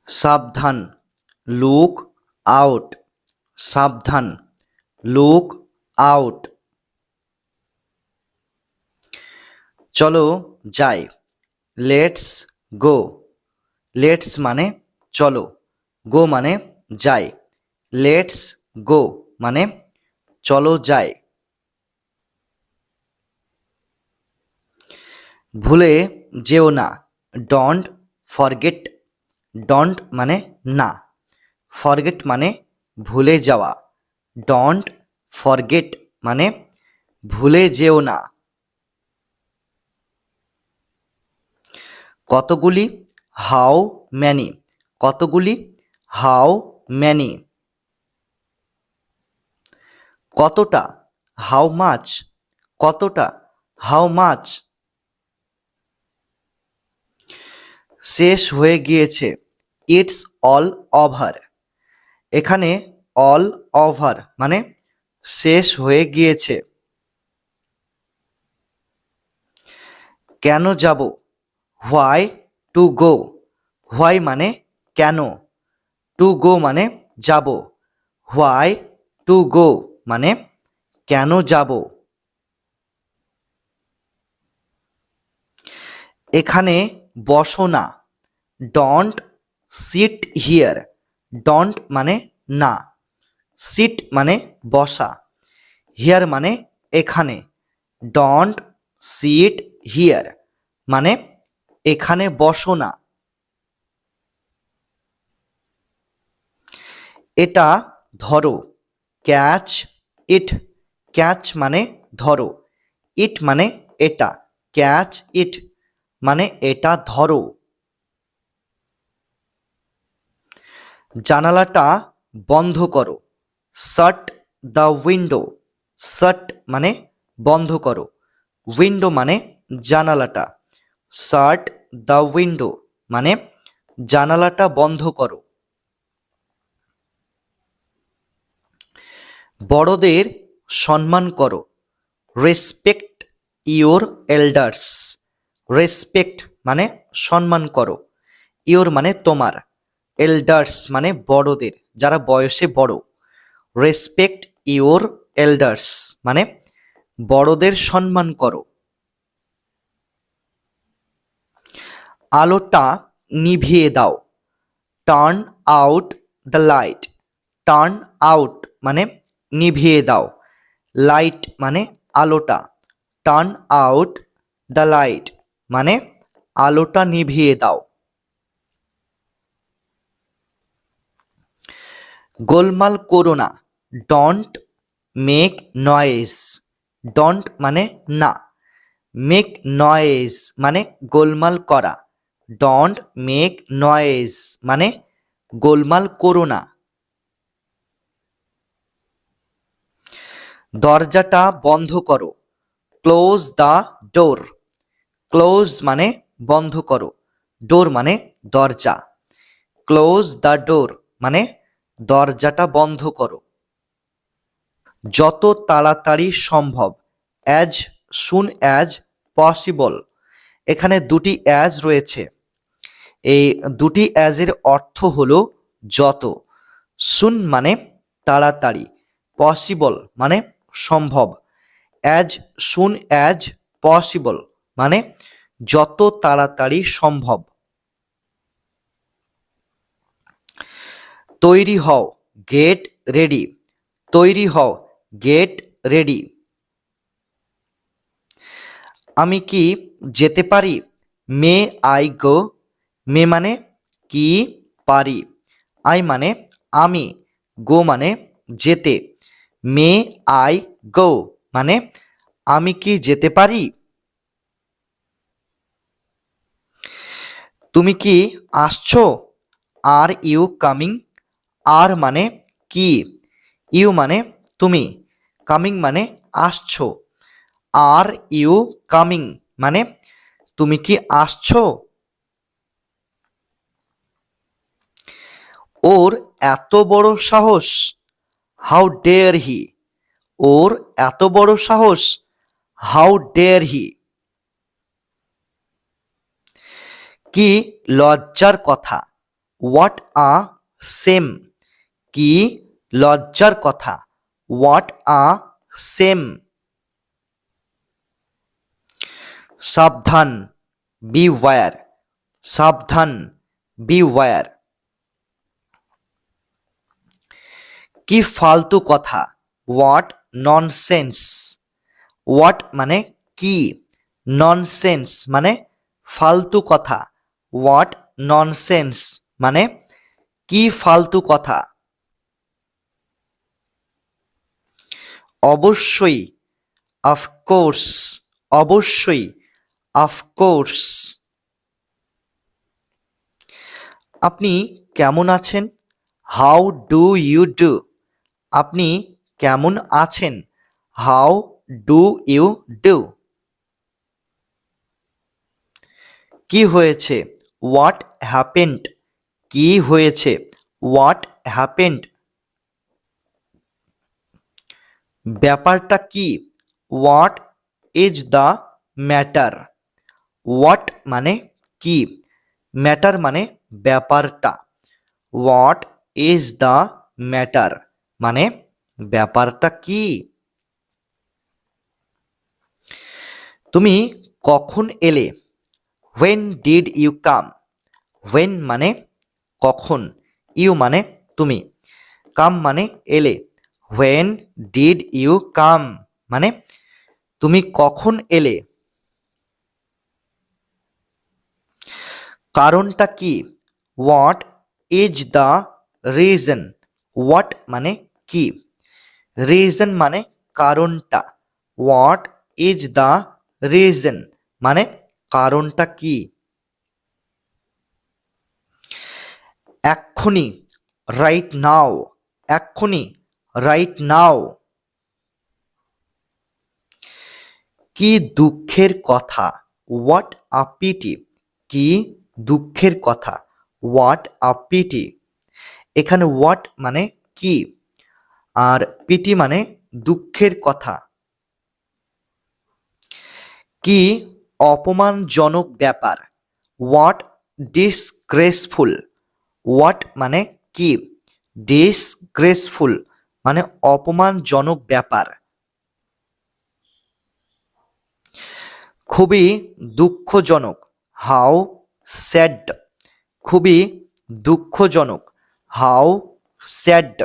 সাবধান, look out. সাবধান, look out. চলো যাই, লেটস গো। লেটস মানে চলো, গো মানে যাই। লেটস গো মানে চলো যাই। ভুলে যেও না, ডোন্ট ফরগেট। ডোন্ট মানে না, ফরগেট মানে ভুলে যাওয়া। ডোন্ট ফরগেট মানে ভুলে যেও না। কতগুলি, হাউ ম্যানি। কতগুলি, হাউ ম্যানি। কতটা, হাউ মাচ। কতটা, হাউ মাচ। শেষ হয়ে গিয়েছে, ইটস অল ওভার। এখানে অল ওভার মানে শেষ হয়ে গিয়েছে। কেন যাব, হোয়াই টু গো। হোয়াই মানে কেন, টু গো মানে যাব। হোয়াই টু গো মানে কেন যাব। এখানে বসো না, ডোন্ট সিট হিয়ার। ডোন্ট মানে না, সিট মানে বসা, হিয়ার মানে এখানে। ডোন্ট সিট হিয়ার মানে এখানে বসো না। এটা ধরো, ক্যাচ ইট। ক্যাচ মানে ধরো, ইট মানে এটা। ক্যাচ ইট মানে এটা ধরো। জানালাটা বন্ধ করো, শাট দ্য উইন্ডো। শাট মানে বন্ধ করো, উইন্ডো মানে জানালাটা। শাট দ্য উইন্ডো মানে জানালাটা বন্ধ করো। বড়দের সম্মান করো, রেসপেক্ট ইওর এল্ডার্স। রেসপেক্ট মানে সম্মান করো, ইওর মানে তোমার, এল্ডার্স মানে বড়দের, যারা বয়সে বড়। রেসপেক্ট ইওর এল্ডার্স মানে বড়দের সম্মান করো। আলোটা নিভিয়ে দাও, turn out the light. Turn out মানে নিভিয়ে দাও, লাইট মানে আলোটা। টার্ন আউট দ্য লাইট মানে আলোটা নিভিয়ে দাও। গোলমাল করো না, ডোন্ট মেক নয়েজ। ডোন্ট মানে না, মেক নয়েজ মানে গোলমাল করা। ডোন্ট মেক নয়েজ মানে গোলমাল করো না। দরজাটা বন্ধ করো, ক্লোজ দ্য ডোর। ক্লোজ মানে বন্ধ করো, ডোর মানে দরজা। ক্লোজ দ্য ডোর মানে দরজাটা বন্ধ করো। যত তাড়াতাড়ি সম্ভব, অ্যাজ সুন অ্যাজ পসিবল। এখানে দুটি অ্যাজ রয়েছে, এই দুটি অ্যাজের অর্থ হলো যত। সুন মানে তাড়াতাড়ি, পসিবল মানে সম্ভব। অ্যাজ সুন অ্যাজ পসিবল মানে যত তাড়াতাড়ি সম্ভব। তৈরি হও, গেট রেডি। তৈরি হও, গেট রেডি। আমি কি যেতে পারি, মে আই গো। মে মানে কি, পারি। আই মানে আমি, গো মানে যেতে। মে আই গো মানে আমি কি যেতে পারি। তুমি কি আসছো, আর ইউ কামিং। আর মানে কি, ইউ মানে তুমি, কামিং মানে আসছো। আর ইউ কামিং মানে তুমি কি আসছো। ওর এত বড় সাহস, হাউ ডেয়ার হি। ওর এত বড় সাহস, হাউ ডেয়ার হি। কি লজ্জার কথা, হোয়াট আ সেম, কি লজ্জার কথা। What a same. সাবধান, বিওয়্যার, সাবধান, বিওয়্যার। কি ফালতু কথা, হোয়াট ননসেন্স। হোয়াট মানে কি, ননসেন্স মানে ফালতু কথা। হোয়াট ননসেন্স মানে কি ফালতু কথা। অবশ্যই, অফকোর্স, অবশ্যই, অফকোর্স। আপনি কেমন আছেন, হাউ ডু ইউ ডু। আপনি কেমন আছেন, হাউ ডু ইউ ডু। কি হয়েছে, হোয়াট হ্যাপেন্ড। কি হয়েছে, হোয়াট হ্যাপেন্ড। ব্যাপারটা কি, what is the matter. What মানে কি, ম্যাটার মানে ব্যাপারটা। হোয়াট ইজ দ্য ম্যাটার মানে ব্যাপারটা কি। তুমি কখন এলে, when did you come. When মানে কখন, ইউ মানে তুমি, কাম মানে এলে। হোয়েন ডিড ইউ কাম মানে তুমি কখন এলে। কারণটা কি, what is the reason. What মানে কি, রিজন মানে কারণটা। হোয়াট ইজ দ্য রিজন মানে কারণটা কি। এক্ষুনি, রাইট নাও। এক্ষুনি, রাইট নাও। কি দুঃখের কথা, হোয়াট আ পিটি। কি দুঃখের কথা, হোয়াট আ পিটি। এখানে হোয়াট মানে কি, আর পিটি মানে দুঃখের কথা। কি অপমানজনক ব্যাপার, হোয়াট ডিসগ্রেসফুল। হোয়াট মানে কি, ডিসগ্রেসফুল মানে অপমানজনক ব্যাপার। খুবই দুঃখজনক, হাউ স্যাড। খুবই দুঃখজনক, হাউ স্যাড।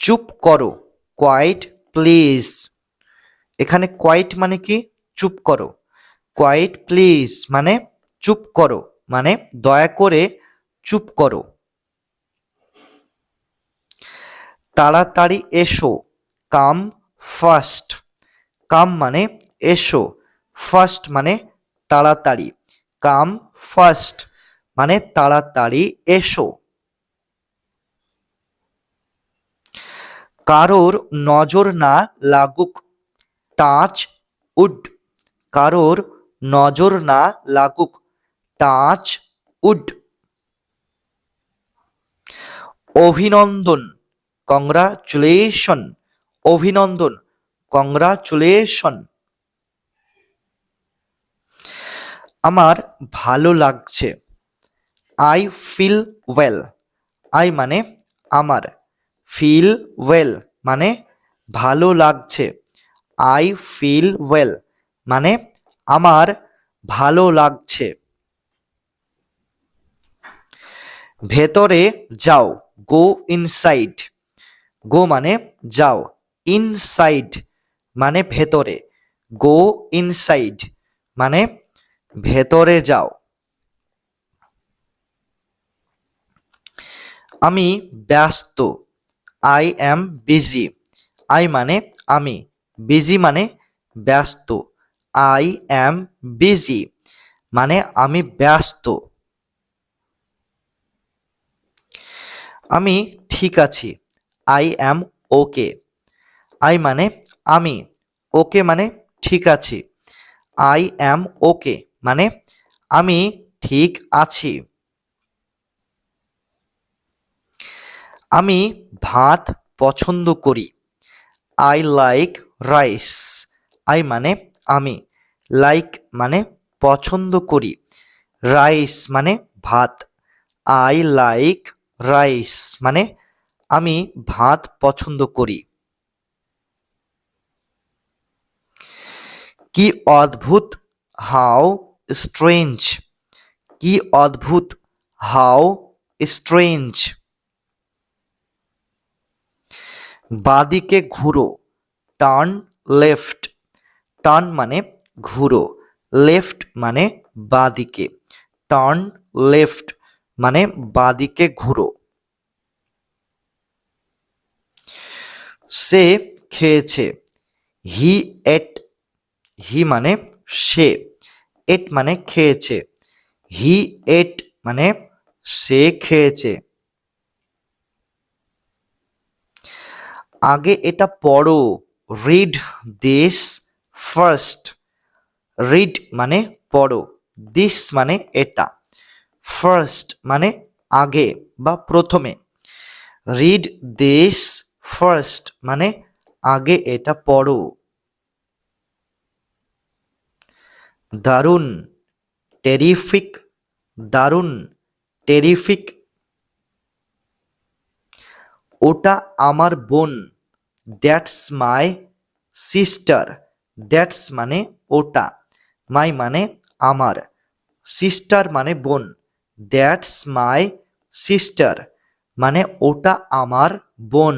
চুপ করো, কোয়াইট প্লিজ। এখানে কোয়াইট মানে কি, চুপ করো। কোয়াইট প্লিজ মানে চুপ করো, মানে দয়া করে চুপ করো। তাড়াতাড়ি এসো, কাম ফার্স্ট। কাম মানে এসো, ফার্স্ট মানে তাড়াতাড়ি। কাম ফার্স্ট মানে তাড়াতাড়ি এসো। কারোর নজর না লাগুক, টাচ উড। কারোর নজর না লাগুক, টাচ উড। অভিনন্দন, কংগ্রাচুলেশন। অভিনন্দন, কংগ্রাচুলেশন। আমার ভালো লাগছে, আই ফিল ওয়েল। আই মানে আমার, ফিল ওয়েল মানে ভালো লাগছে। আই ফিল ওয়েল মানে আমার ভালো লাগছে। ভেতরে যাও, গো ইনসাইড। গো মানে যাও, ইনসাইড মানে ভেতরে। গো ইনসাইড মানে ভেতরে যাও। আমি ব্যস্ত, আই অ্যাম বিজি। আই মানে আমি, বিজি মানে ব্যস্ত। আই অ্যাম বিজি মানে আমি ব্যস্ত। আমি ঠিক আছি, আই অ্যাম ওকে। আই মানে আমি, ওকে মানে ঠিক আছি। আই অ্যাম ওকে মানে আমি ঠিক আছি। আমি ভাত পছন্দ করি, আই লাইক রাইস। আই মানে আমি, লাইক মানে পছন্দ করি। রাইস মানে ভাত। আই লাইক রাইস মানে আমি ভাত পছন্দ করি। কি অদ্ভুত, হাউ স্ট্রেঞ্জ। কি অদ্ভুত, হাউ স্ট্রেঞ্জ। বাদিকে ঘুরো, টার্ন লেফট। টার্ন মানে ঘুরো, লেফট মানে বাদিকে। টার্ন লেফট মানে বাদিকে ঘুরো। সে খেয়েছে, হি এট। হি মানে সে, এট মানে খেয়েছে। হি এট মানে সে খেয়েছে। আগে এটা পড়ো, রিড দিস ফার্স্ট। রিড মানে পড়ো, দিস মানে এটা, ফার্স্ট মানে আগে বা প্রথমে। রিড দিস ফার্স্ট মানে আগে এটা পড়ো। দারুণ, টেরিফিক। দারুণ, টেরিফিক। ওটা আমার বোন, দ্যাটস মাই সিস্টার। দ্যাটস মানে ওটা, মাই মানে আমার, সিস্টার মানে বোন। দ্যাটস মাই সিস্টার মানে ওটা আমার বোন।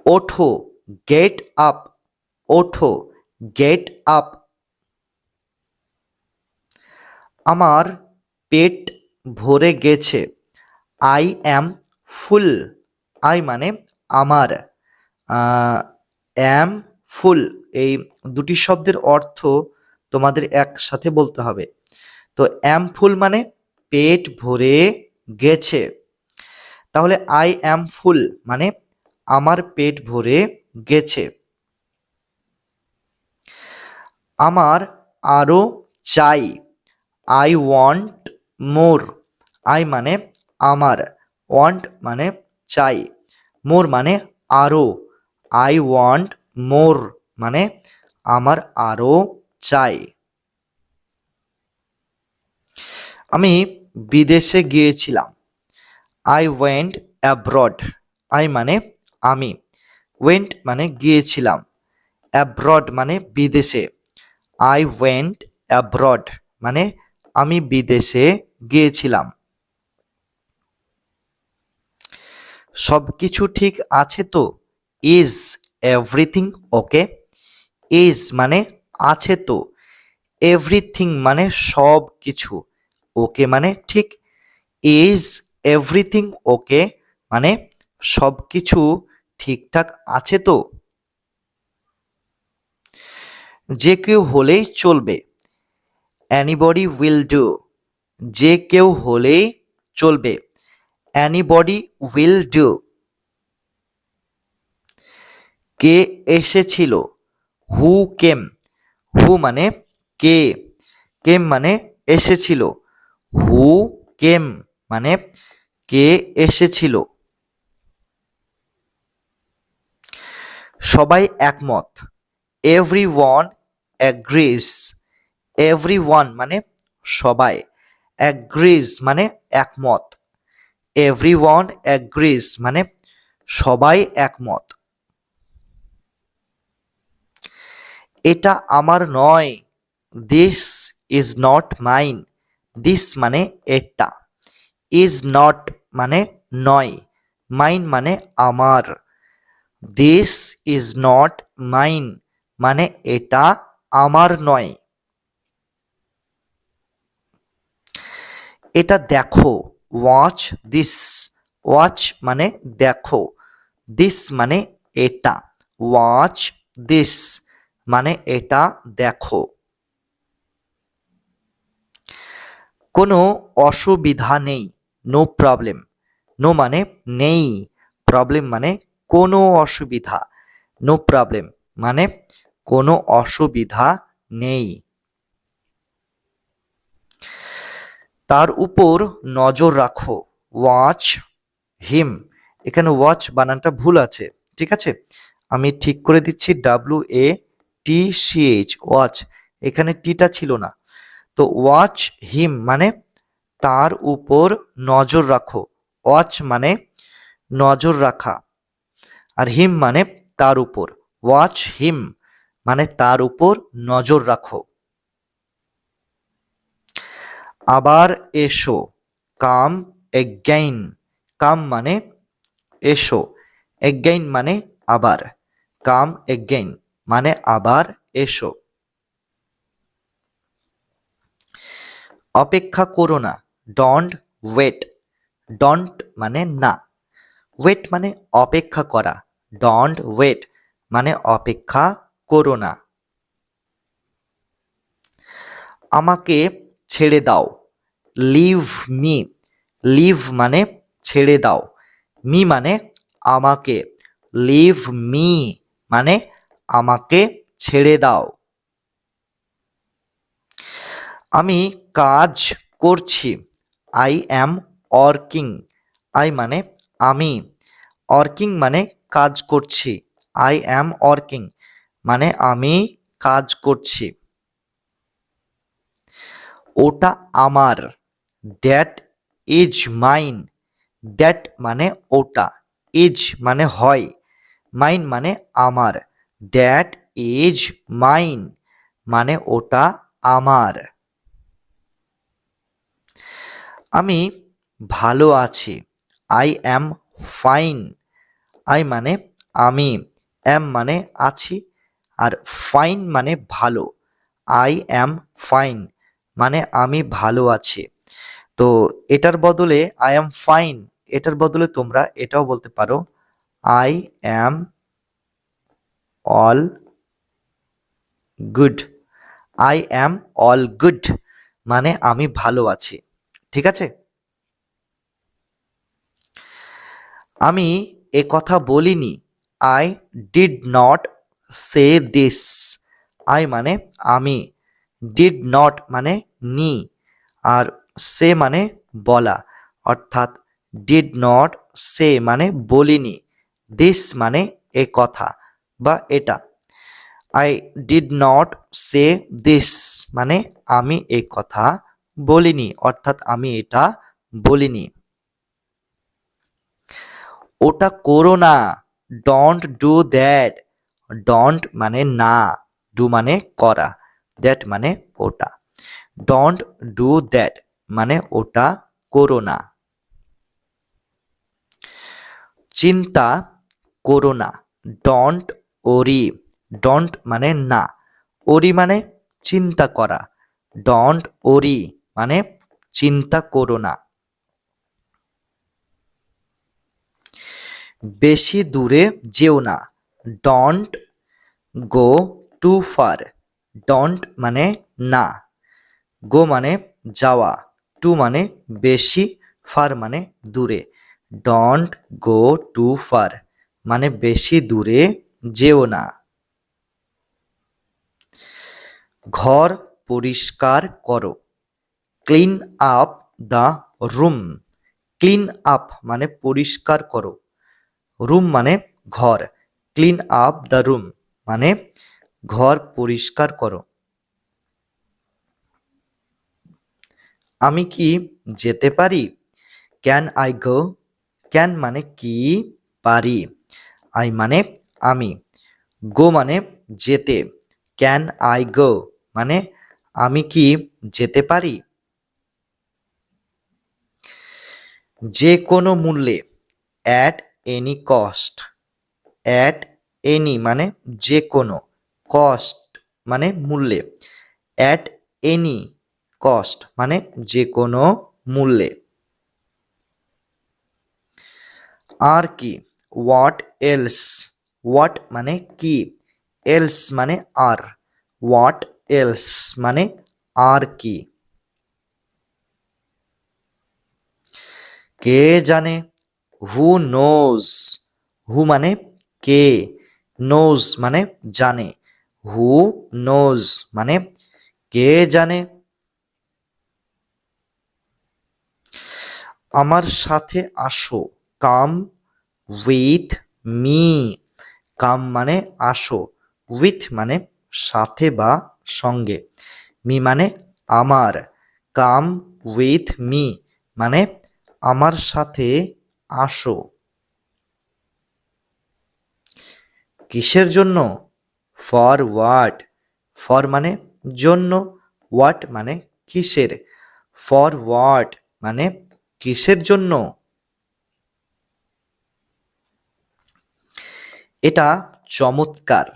ওঠো, গেট আপ। ওঠো, গেট আপ। আমার পেট ভরে গেছে, আই অ্যাম ফুল। আই মানে আমার, অ্যাম ফুল, এই দুটি শব্দের অর্থ তোমাদের একসাথে বলতে হবে। তো অ্যাম ফুল মানে পেট ভরে গেছে, তাহলে আই অ্যাম ফুল মানে আমার পেট ভরে গেছে। আমার আরো চাই, আই ওয়ান্ট মোর। আই মানে আমার, ওয়ান্ট মানে চাই, মোর মানে আরো। আই ওয়ান্ট মোর মানে আমার আরো চাই। আমি বিদেশে গিয়েছিলাম, আই ওয়েন্ট অ্যাব্রড। আই মানে আমি, ওয়েন্ট মানে গিয়েছিলাম, অ্যাব্রড মানে বিদেশে। আই ওয়েন্ট অ্যাব্রড মানে আমি বিদেশে গিয়েছিলাম। সব কিছু ঠিক আছে তো, ইজ এভরিথিং ওকে। ইজ মানে আছে তো, এভরিথিং মানে সব কিছু, ওকে মানে ঠিক। ইজ এভরিথিং ওকে মানে সব কিছু ঠিকঠাক আছে তো। যে কেউ হলেই চলবে, অ্যানিবডি উইল ডু। যে কেউ হলেই চলবে, অ্যানিবডি উইল ডু। কে এসেছিল, হু কেম। হু মানে কে, কেম মানে এসেছিল। হু কেম মানে কে এসেছিল। সবাই একমত, এভরিওয়ান অ্যাগ্রিজ। এভরিওয়ান মানে সবাই, অ্যাগ্রিজ মানে একমত। এভরিওয়ান অ্যাগ্রিজ মানে সবাই একমত। এটা আমার নয়, this is not mine. This মানে এটা, ইজ নট মানে নয়, মাইন মানে আমার। দিস ইজ নট মাইন মানে এটা আমার নয়। এটা দেখো, ওয়াচ দিস। ওয়াচ মানে দেখো, দিস মানে এটা, ওয়াচ দিস মানে এটা দেখো। কোনো অসুবিধা নেই, নো প্রবলেম। নো মানে নেই, প্রবলেম মানে কোনো অসুবিধা, নো প্রবলেম মানে কোনো অসুবিধা নেই। তার উপর নজর রাখো, ওয়াচ হিম। এখানে ওয়াচ বানানটা ভুল আছে, ঠিক আছে, আমি ঠিক করে দিচ্ছি। WATCH ওয়াচ, এখানে টিটা ছিল না। তো ওয়াচ হিম মানে তার উপর নজর রাখো। ওয়াচ মানে নজর রাখা, আর হিম মানে তার উপর। ওয়াচ হিম মানে তার উপর নজর রাখো। আবার এসো, কাম এগেইন। কাম মানে এসো, এগেইন মানে আবার। কাম এগেইন মানে আবার এসো। অপেক্ষা করো না, ডোন্ট ওয়েট। ডোন্ট মানে না, ওয়েট মানে অপেক্ষা করা। ডোন্ট ওয়েট মানে অপেক্ষা করো না। আমাকে ছেড়ে দাও, লিভ মি। লিভ মানে ছেড়ে দাও, মি মানে আমাকে। লিভ মি মানে আমাকে ছেড়ে দাও। আমি কাজ করছি, আই অ্যাম ওয়ার্কিং। আই মানে আমি, ওয়ার্কিং মানে কাজ করছি। আই অ্যাম ওয়ার্কিং মানে আমি কাজ করছি। ওটা আমার, দ্যাট ইজ মাইন। দ্যাট মানে ওটা, ইজ মানে হয়, মাইন মানে আমার। দ্যাট ইজ মাইন মানে ওটা আমার। আমি ভালো আছি, আই অ্যাম ফাইন। আই মানে আমি, অ্যাম মানে আছি, আর ফাইন মানে ভালো। আই অ্যাম ফাইন মানে আমি ভালো আছি। তো এটার বদলে আই অ্যাম ফাইন, এটার বদলে তোমরা এটাও বলতে পারো, I am all good. I am all good মানে আমি ভালো আছি। ঠিক আছে? আমি এ কথা বলিনি, I did not say this. I মানে আমি, ডিড নট মানে নি, আর সে মানে বলা, অর্থাৎ ডিড নট সে মানে বলিনি, দিস মানে এ কথা বা এটা। I did not say this মানে আমি এ কথা বলিনি, অর্থাৎ আমি এটা বলিনি। ওটা করো না, ডোন্ট ডু দ্যাট। ডোন্ট মানে না, ডু মানে করা, দ্যাট মানে ওটা। ডোন্ট ডু দ্যাট মানে ওটা করো না। চিন্তা করো না, ডোন্ট ওরি। ডোন্ট মানে না, ওরি মানে চিন্তা করা। ডোন্ট ওরি মানে চিন্তা করো না। বেশি দূরে যেও না, don't go too far. Don't মানে না, গো মানে যাওয়া, টু মানে বেশি, ফার মানে দূরে। ডোন্ট গো টু ফার মানে বেশি দূরে যেও না। ঘর পরিষ্কার করো, clean up the room. Clean up মানে পরিষ্কার করো, রুম মানে ঘর। ক্লিন আপ দ্য রুম মানে ঘর পরিষ্কার করো। আমি কি যেতে পারি, ক্যান আই গো। ক্যান মানে কি, পারি। আই মানে আমি, গো মানে যেতে। ক্যান আই গো মানে আমি কি যেতে পারি। যে কোনো মূল্যে, at any cost. At any মানে যে কোনো, কস্ট মানে মূল্যে। অ্যাট এনি কস্ট মানে যে কোনো মূল্যে। আর কি, হোয়াট এলস। হোয়াট মানে কি, এলস মানে আর। হোয়াট এলস মানে আর কি। কে জানে, হু নোজ। হু মানে কে, নোজ মানে জানে। হু নোজ মানে কে জানে। আমার সাথে আসো, কাম উইথ মি। কাম মানে আসো, উইথ মানে সাথে বা সঙ্গে, মি মানে আমার, কাম উইথ মি মানে আমার সাথে আসো। কিসের জন্য? ফর হোয়াট, ফর মানে জন্য, হোয়াট মানে কিসের, ফর হোয়াট মানে কিসের জন্য। এটা চমৎকার,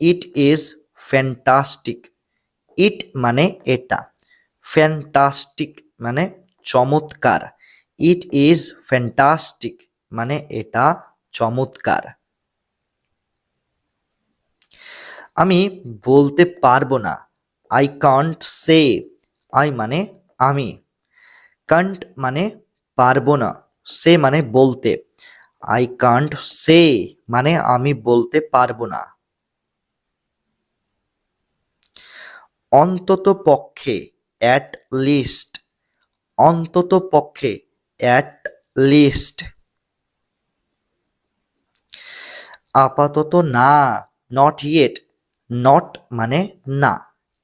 ইট ইজ ফ্যান্টাস্টিক, ইট মানে এটা, ফ্যান্টাস্টিক মানে চমৎকার, ইট ইজ ফ্যান্টাস্টিক মানে এটা চমৎকার। আমি বলতে পারবো না, আই কান্ট সে, আই মানে আমি, কান্ট মানে পারবো না, সে মানে বলতে, আই কান্ট সে মানে আমি বলতে পারবো না। অন্তত পক্ষে, অ্যাট লিস্ট, অন্তত পক্ষে, অ্যাট লিস্ট। আপাতত না, নট ইয়েট, নট মানে না,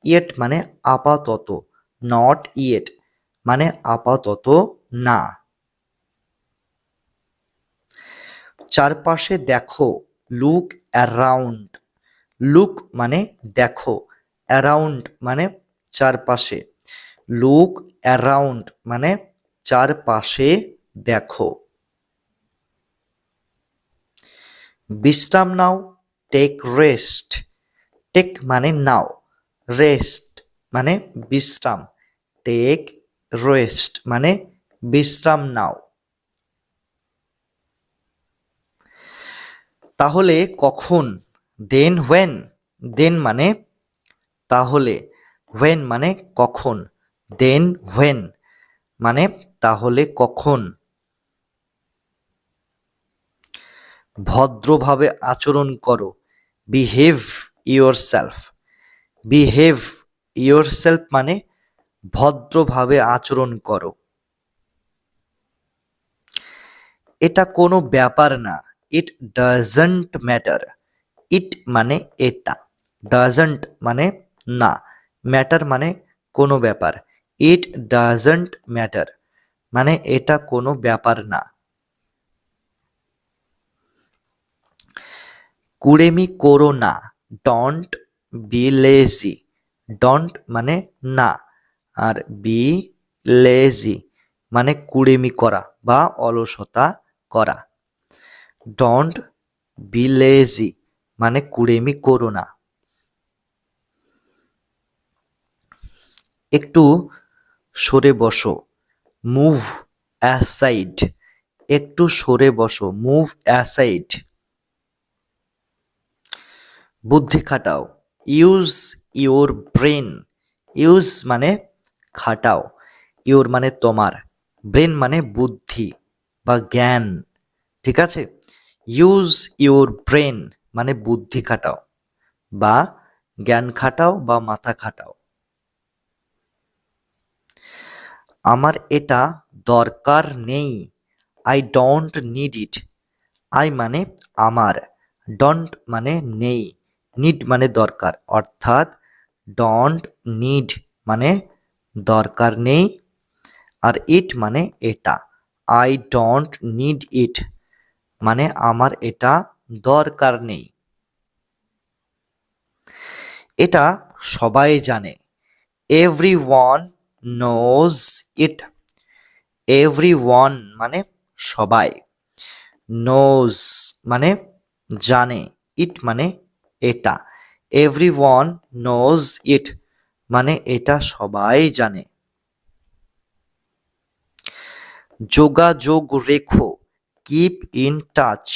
ইয়েট মানে আপাতত, নট ইয়েট মানে আপাতত না। চারপাশে দেখো, লুক অ্যারাউন্ড, লুক মানে দেখো, অ্যারাউন্ড মানে চারপাশে, লুক অ্যারাউন্ড মানে চারপাশে দেখো। বিশ্রাম নাও, টেক রেস্ট, টেক মানে নাও, রেস্ট মানে বিশ্রাম, টেক রেস্ট মানে বিশ্রাম নাও। তাহলে কখন? দেন হোয়েন, দেন মানে তাহলে, হোয়েন মানে কখন, দেন হোয়েন মানে তাহলে কখন। ভদ্রভাবে আচরণ করো, বিহেভ ইয়োরসেলফ, বিহেভ ইয়োরসেলফ মানে ভদ্রভাবে আচরণ করো। এটা কোনো ব্যাপার না, ইট ডাজন্ট ম্যাটার, ইট মানে এটা, ডাজন্ট মানে না, ম্যাটার মানে কোনো ব্যাপার, ইট ডাজন্ট ম্যাটার মানে এটা কোনো ব্যাপার না। কুড়েমি করো না, ডন্ট বি লেজি, ডন্ট মানে না, আর বি লেজি মানে কুড়েমি করা বা অলসতা করা, ডন্ট বি লেজি মানে কুড়েমি করো না। একটু সরে বসো, মুভ অ্যাসাইড, একটু সরে বসো, মুভ অ্যাসাইড। বুদ্ধি খাটাও, ইউজ ইউর ব্রেন, ইউজ মানে খাটাও, ইউর মানে তোমার, ব্রেন মানে বুদ্ধি বা জ্ঞান, ঠিক আছে, ইউজ ইউর ব্রেন মানে বুদ্ধি খাটাও বা জ্ঞান খাটাও বা মাথা খাটাও। আমার এটা দরকার নেই, I don't need it, I মানে আমার, ডন্ট মানে নেই, নিড মানে দরকার, অর্থাৎ ডন্ট নিড মানে দরকার নেই, আর ইট মানে এটা, আই ডোন্ট নিড ইট মানে আমার এটা দরকার নেই। এটা সবাই জানে, এভরিওয়ান নোজ ইট, এভরিওয়ান মানে সবাই, নোজ মানে জানে, ইট মানে এটা, এভরিওয়ান নোজ ইট মানে এটা সবাই জানে। যোগাযোগ রেখো, কিপ ইন টাচ,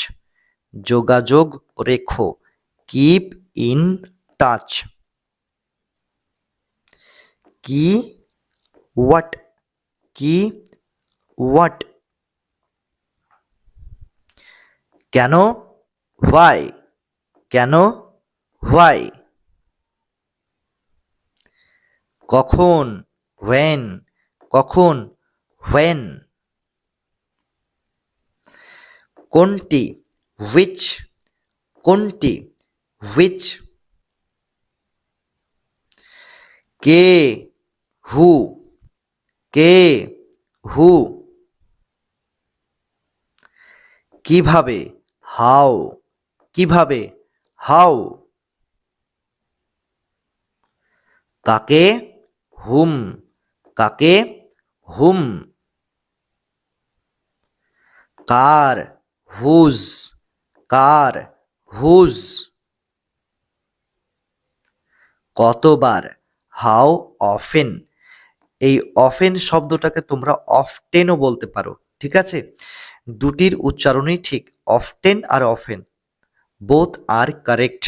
যোগাযোগ রেখো, কিপ ইন টাচ। কি, হোয়াট, কি, হোয়াট। কেন, হোয়াই, কেন, হোয়াই। কখন, হোয়েন, কখন, হোয়েন। কোনটি, হুইচ, কোনটি, হুইচ। কে, হু, কে, হু। কিভাবে, হাউ, কিভাবে, হাউ। কাকে, হুম, কাকে, হুম। কার, হুজ, কার, হুজ। কতবার, হাউ অফেন। এই অফেন শব্দটাকে তোমরা অফটেনও বলতে পারো, ঠিক আছে? দুটির উচ্চারণই ঠিক, অফটেন আর অফেন, বোথ আর কারেক্ট,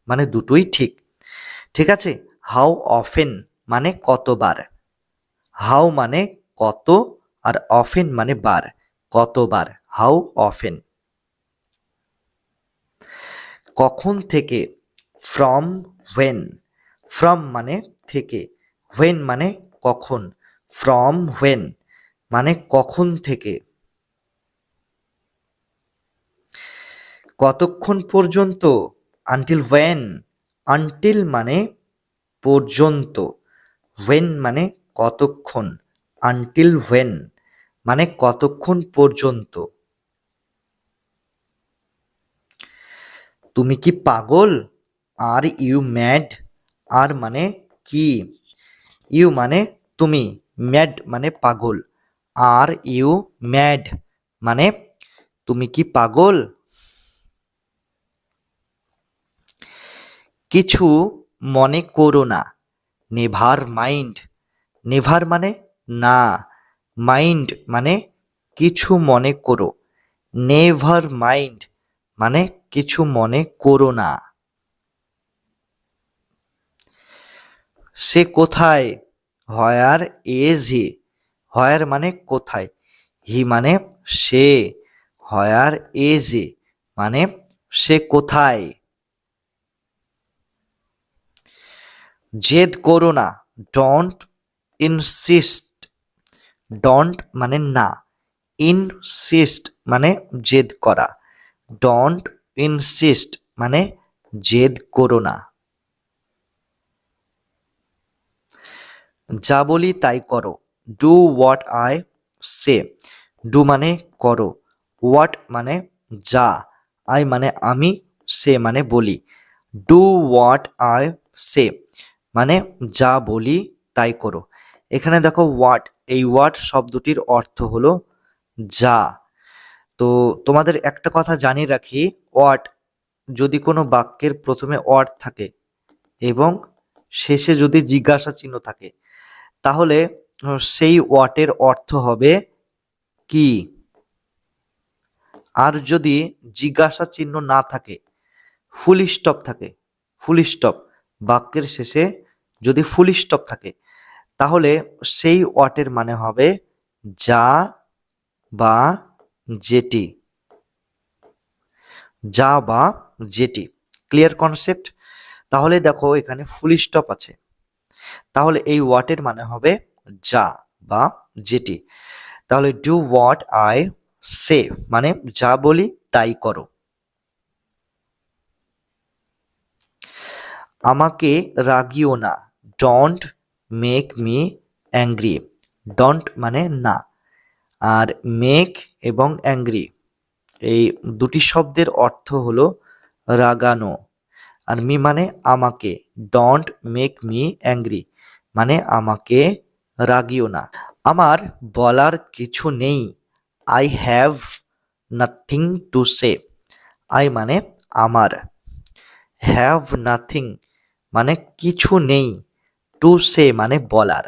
মানে দুটোই ঠিক, ঠিক আছে? হাউ অফেন মানে কতবার, হাউ মানে কত, আর অফেন মানে বার, কতবার, হাউ অফেন। কখন থেকে, ফ্রম হোয়েন, ফ্রম মানে থেকে, হোয়েন মানে কখন, ফ্রম হোয়েন মানে কখন থেকে। কতক্ষণ পর্যন্ত, আনটিল হোয়েন, আনটিল মানে পর্যন্ত, হোয়েন মানে কতক্ষণ, আনটিল হোয়েন মানে কতক্ষণ পর্যন্ত। তুমি কি পাগল, আর ইউ ম্যাড, আর মানে কি, ইউ মানে তুমি, ম্যাড মানে পাগল, আর ইউ ম্যাড মানে তুমি কি পাগল। কিছু মনে করো না, নেভার মাইন্ড, নেভার মানে না, মাইন্ড মানে কিছু মনে করো, নেভার মাইন্ড মানে কিছু মনে করো না। সে কোথায়, হোয়ার ইজ হি, হোয়ার মানে কোথায়, হি মানে সে, হোয়ার ইজ হি মানে সে কোথায়। জেদ করো না, ডোন্ট ইনসিস্ট, ডোন্ট মানে না, ইনসিস্ট মানে জেদ করা, ডোন্ট ইনসিস্ট মানে জেদ করো না। যা বলি তাই করো, do what I say, do মানে করো, হোয়াট মানে যা, আই মানে আমি, সে মানে বলি, ডু হোয়াট আই সে মানে যা বলি তাই করো। এখানে দেখো হোয়াট, এই হোয়াট শব্দটির অর্থ হলো যা। তো তোমাদের একটা কথা জানিয়ে রাখি, হোয়াট যদি কোনো বাক্যের প্রথমে হোয়াট থাকে এবং শেষে যদি জিজ্ঞাসা চিহ্ন থাকে, তাহলে সেই হোয়াটের অর্থ হবে কি। আর যদি জিজ্ঞাসা চিহ্ন না থাকে, ফুল স্টপ থাকে, ফুল স্টপ, বাক্যের শেষে যদি ফুল স্টপ থাকে, তাহলে সেই ওয়াটের মানে হবে যা বা যেটি, যা বা যেটি। Clear concept? তাহলে দেখো এখানে ফুল স্টপ আছে, তাহলে এই ওয়াটের মানে হবে যা বা যেটি। তাহলে ডু হোয়াট আই সে মানে যা বলি তাই করো। আমাকে রাগিও না, don't make me angry, don't মানে না, আর মেক এবং অ্যাংরি এই দুটি শব্দের অর্থ হলো রাগানো। আর মি মানে আমাকে, ডোন্ট মেক মি অ্যাংরি মানে আমাকে রাগিও না। আমার বলার কিছু নেই, I have nothing to say, I মানে আমার, হ্যাভ নাথিং মানে কিছু নেই, টু সে মানে বলার,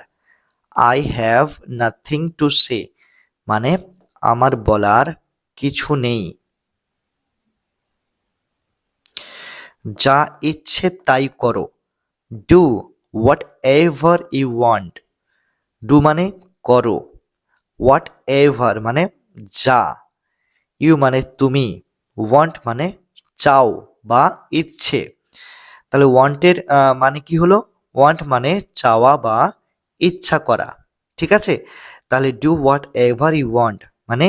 I have nothing to say মানে আমার বলার কিছু নেই। যা ইচ্ছে তাই করো, do whatever you want, do মানে করো, হোয়াট এভার মানে যা, ইউ মানে তুমি, ওয়ান্ট মানে চাও বা ইচ্ছে। তাহলে ওয়ান্টের মানে কি হলো, ওয়ান্ট মানে চাওয়া বা ইচ্ছা করা, ঠিক আছে? তাহলে do whatever you want মানে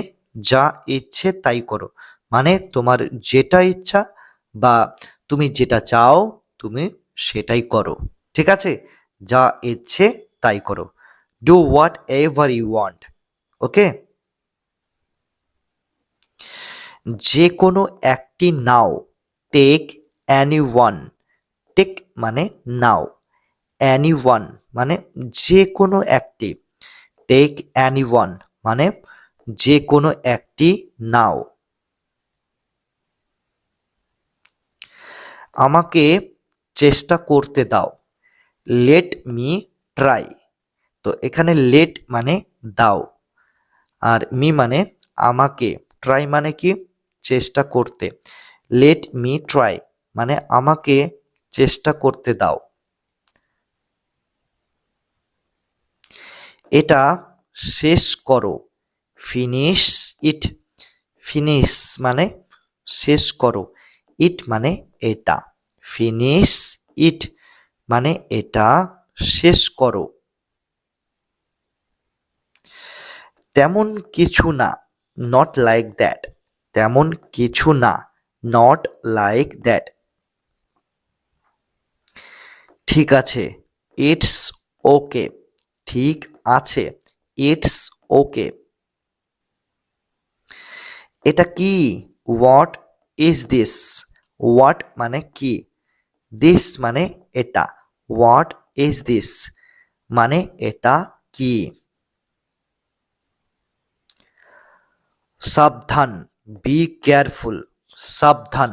যা ইচ্ছে তাই করো, মানে তোমার যেটা ইচ্ছা বা তুমি যেটা চাও তুমি সেটাই করো, ঠিক আছে? যা ইচ্ছে তাই করো। Do whatever you want. Okay, যে কোনো একটি নাও। Take any one. টেক মানে নাও, অ্যানি ওয়ান মানে যে কোনো একটি। টেক অ্যানি ওয়ান মানে যে কোনো একটি নাও। আমাকে চেষ্টা করতে দাও। Let me try. তো এখানে লেট মানে দাও, আর মি মানে আমাকে, ট্রাই মানে কি চেষ্টা করতে। লেট মি ট্রাই মানে আমাকে চেষ্টা করতে দাও। এটা শেষ করো। Finish it. ফিনিশ মানে শেষ করো, ইট মানে এটা। ফিনিশ ইট মানে এটা শেষ করো। তেমন কিছু না। Not like that. তেমন কিছু না। Not like that. ঠিক আছে। It's okay. ঠিক আছে। It's okay. এটা কি? What is this? হোয়াট মানে কি, দিস মানে এটা। হোয়াট ইজ দিস মানে এটা কি? সাবধান। Be careful. সাবধান।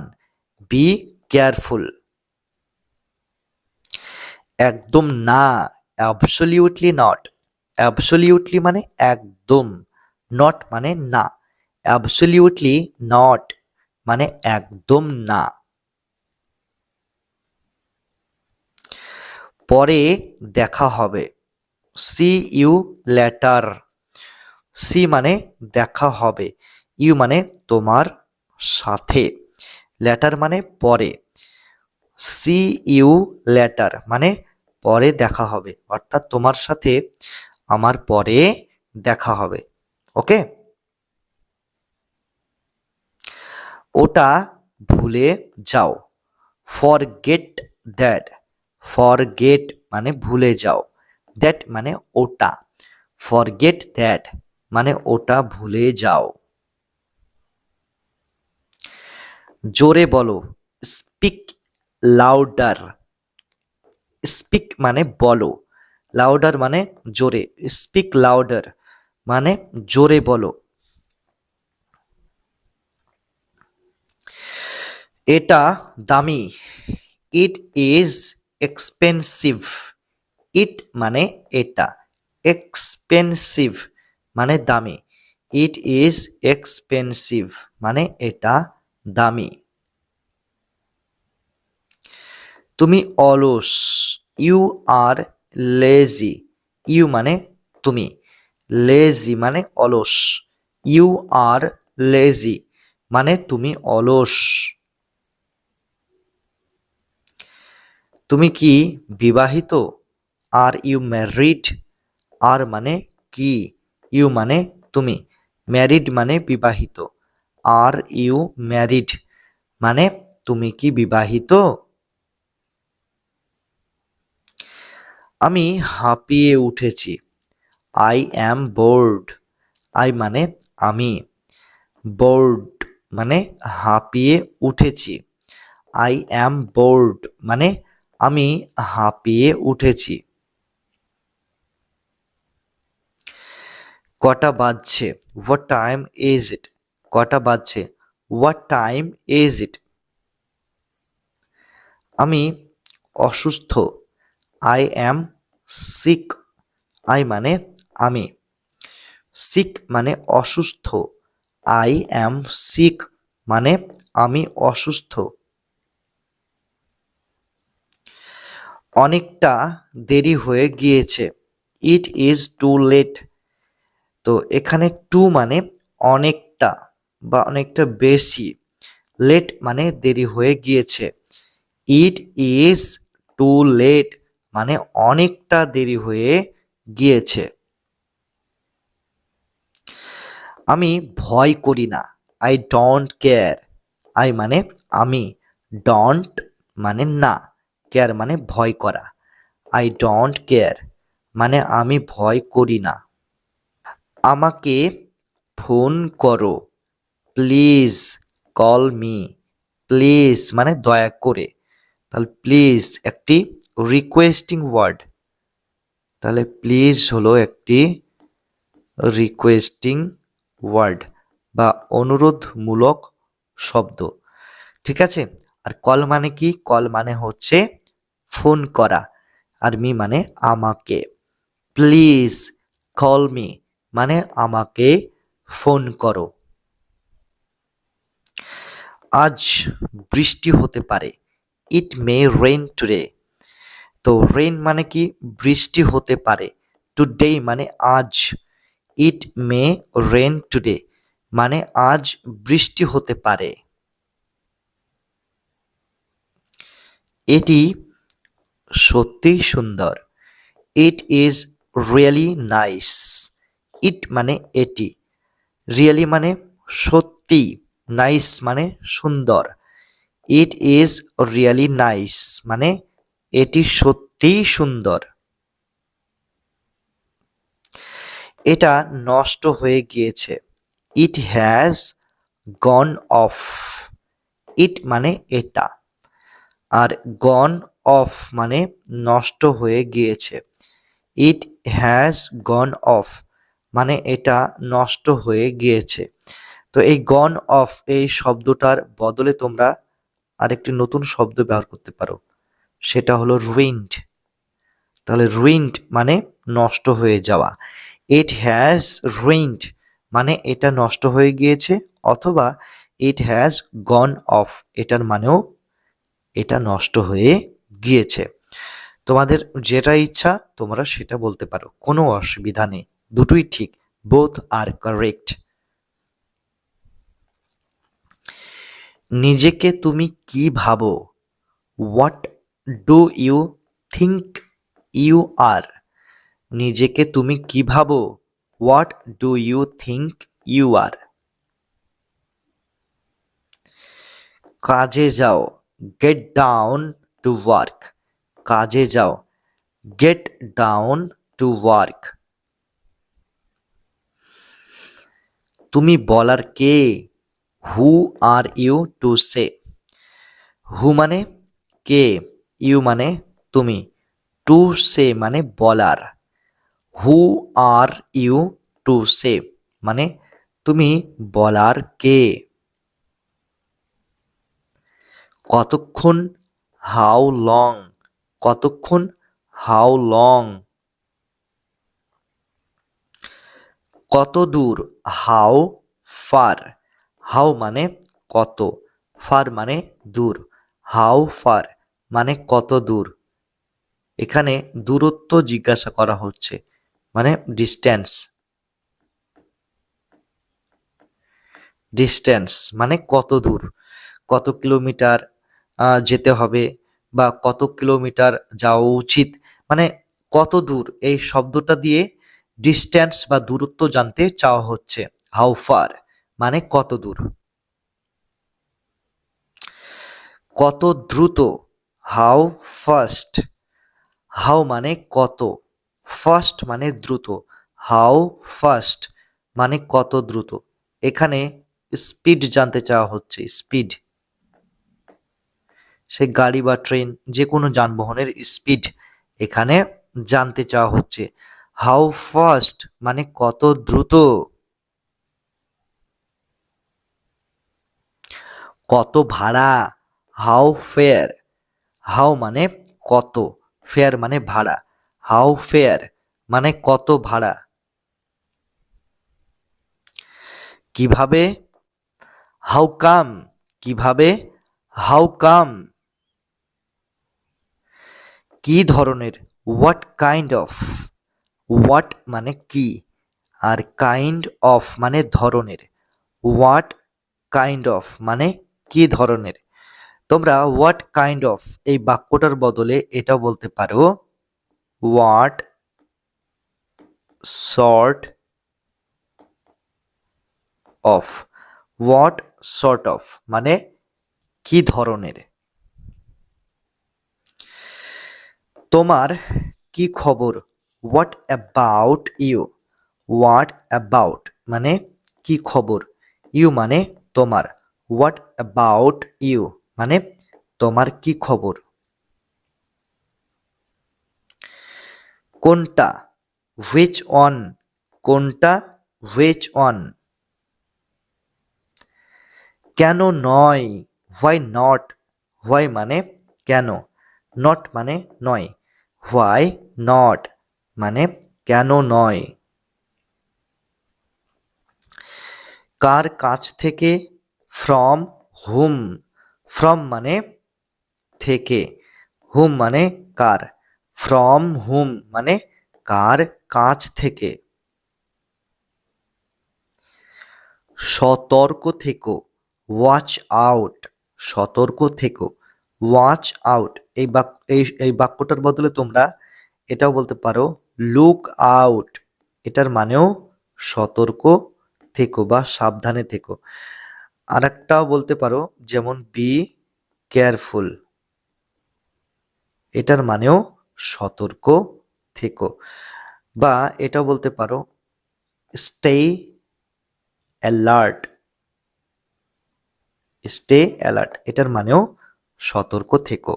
Be careful. একদম না। Absolutely not. অ্যাবসলিউটলি মানে একদম, নট মানে না। অ্যাবসলিউটলি নট মানে একদম না। পরে দেখা হবে। C you later. সি মানে দেখা হবে, ইউ মানে তোমার সাথে, লেটার মানে পরে। সি ইউ লেটার মানে পরে দেখা হবে, অর্থাৎ তোমার সাথে আমার পরে দেখা হবে। ওকে, ওটা ভুলে যাও। Forget that. ফরগেট মানে ভুলে যাও, দ্যাট মানে ওটা। ফরগেট দ্যাট মানে ওটা ভুলে যাও। জোরে বলো। Speak louder. স্পিক মানে বলো, লাউডার মানে জোরে। স্পিক লাউডার মানে জোরে বলো। এটা দামি। It is expensive. ইট মানে এটা, এক্সপেন্সিভ মানে দামি। ইট ইজ এক্সপেন্সিভ মানে এটা দামি। তুমি অলস। You R lazy. ইউ মানে তুমি, লেজি মানে অলস। ইউ আর লেজি মানে তুমি অলস। তুমি কি বিবাহিত? Are you married? আর মানে কি, ইউ মানে তুমি, ম্যারিড মানে বিবাহিত। আর ইউ ম্যারিড মানে তুমি কি বিবাহিত? আমি হাঁপিয়ে উঠেছি। I am board. আই মানে আমি, বোর্ড মানে হাঁপিয়ে উঠেছি। আই অ্যাম বোর্ড মানে আমি হাঁপিয়ে উঠেছি। কটা বাজছে? What time is it? কটা বাজছে? What time is it? আমি অসুস্থ। I am sick. আই মানে আমি, সিক মানে অসুস্থ। আই অ্যাম সিক মানে আমি অসুস্থ। অনেকটা দেরি হয়ে গিয়েছে। It is too late. তো এখানে টু মানে অনেকটা বা অনেকটা বেশি, লেট মানে দেরি হয়ে গিয়েছে। ইট ইজ টু লেট মানে অনেকটা দেরি হয়ে গিয়েছে। আমি ভয় করি না। I don't care. আই মানে আমি, ডোন্ট মানে না, কেয়ার মানে ভয় করা। আই ডোন্ট কেয়ার মানে আমি ভয় করি না। আমাকে ফোন করো, প্লিজ কল মি। প্লিজ মানে দয়া করে, তাহলে প্লিজ একটি রিকোয়েস্টিং ওয়ার্ড, তাহলে প্লিজ হলো একটি রিকোয়েস্টিং ওয়ার্ড বা অনুরোধমূলক শব্দ, ঠিক আছে। আর কল মানে কি? কল মানে হচ্ছে ফোন করা, আর মি মানে আমাকে। প্লিজ কল মি মানে আমাকে ফোন করো। আজ বৃষ্টি হতে পারে, ইট মে রেইন টুডে। তো রেইন মানে কি? বৃষ্টি হতে পারে। টুডে মানে আজ। ইট মে রেইন টুডে মানে আজ বৃষ্টি হতে পারে। এটি সত্যিই সুন্দর, ইট ইজ রিয়েলি নাইস। ইট মানে এটি, রিয়েলি মানে সত্যি, নাইস মানে সুন্দর। ইট ইজ রিয়েলি নাইস মানে এটি সত্যিই সুন্দর। এটা নষ্ট হয়ে গিয়েছে, ইট হ্যাজ গন অফ। ইট মানে এটা, আর গন অফ মানে নষ্ট হয়ে গিয়েছে। ইট হ্যাজ গন অফ মানে এটা নষ্ট হয়ে গিয়েছে। তো এই গন অফ এই শব্দটার বদলে তোমরা আরেকটি নতুন শব্দ ব্যবহার করতে পারো, সেটা হলো রুইন্ড। তাহলে রুইন্ড মানে নষ্ট হয়ে যাওয়া। ইট হ্যাজ রুইন্ড মানে এটা নষ্ট হয়ে গিয়েছে, অথবা ইট হ্যাজ গন অফ এটার মানেও এটা নষ্ট হয়ে গিয়েছে। তোমাদের যেটা ইচ্ছা তোমরা সেটা বলতে পারো, কোনো অসুবিধা নেই, দুটোই ঠিক, বোথ আর কারেক্ট। নিজেকে তুমি কি ভাবো, what do you think you are. নিজেকে তুমি কি ভাবো, what do you think you are. কাজে যাও, গেট ডাউন টু ওয়ার্ক। কাজে যাও, গেট ডাউন টু ওয়ার্ক। তুমি বলার কে, হু আর ইউ টু সে। হু মানে কে, ইউ মানে তুমি, টু সে মানে বলার। হু আর ইউ টু সে মানে তুমি বলার কে। কতক্ষণ, হাউ লং। কতক্ষণ, হাউ লং। কত দূর, হাউ ফার। হাউ মানে কত, ফার মানে দূর। হাউ ফার মানে কত দূর। এখানে দূরত্ব জিজ্ঞাসা করা হচ্ছে, মানে ডিস্টেন্স। ডিস্টেন্স মানে কত দূর, কত কিলোমিটার যেতে হবে, বা কত কিলোমিটার যাওয়া উচিত, মানে কত দূর এই শব্দটা দিয়ে ডিস্টেন্স বা দূরত্ব জানতে চাওয়া হচ্ছে। হাউ ফার মানে কত দূর। কত দ্রুত, হাউ ফাস্ট। হাউ মানে কত, ফাস্ট মানে দ্রুত। হাউ ফাস্ট মানে কত দ্রুত। এখানে স্পিড জানতে চাওয়া হচ্ছে, স্পিড। সে গাড়ি বা ট্রেন যে কোনো যানবাহনের স্পিড এখানে জানতে চাওয়া হচ্ছে। হাউ ফাস্ট মানে কত দ্রুত। কত ভাড়া, হাউ ফেয়ার। হাউ মানে কত, ফেয়ার মানে ভাড়া। হাউ ফেয়ার মানে কত ভাড়া। কিভাবে, হাউ কাম। কিভাবে, হাউ কাম। কি ধরনের, হোয়াট কাইন্ড অফ। হোয়াট মানে কি, আর কাইন্ড অফ মানে ধরনের। হোয়াট কাইন্ড অফ মানে কি ধরনের। তোমরা হোয়াট কাইন্ড অফ এই বাক্যটার বদলে এটা বলতে পারো, what sort of. What sort of মানে কি ধরনের। তোমার কি খবর? What about you? What about মানে কি খবর, ইউ মানে তোমার, হোয়াট অ্যাবাউট ইউ মানে তোমার কি খবর। কোনটা? Which one? কোনটা? Which one? কেন নয়? Why not? হোয়াই মানে কেন, নট মানে নয়, হোয়াই নট মানে কেন নয়। কার কাছ থেকে? From hmm? ফ্রম মানে থেকে, হুম মানে কার, ফ্রম হুম মানে কার কাছ থেকে। সতর্ক থেকো, ওয়াচ আউট। সতর্ক থেকো, ওয়াচ আউট। এই বাক্যটার বদলে তোমরা এটাও বলতে পারো লুক আউট। এটার মানেও সতর্ক থেকো বা সাবধানে থেকো। আর একটাও বলতে পারো যেমন বি কেয়ারফুল, এটার মানেও সতর্ক থেকো। বা এটাও বলতে পারো স্টে অ্যালার্ট। স্টে অ্যালার্ট এটার মানেও সতর্ক থেকো।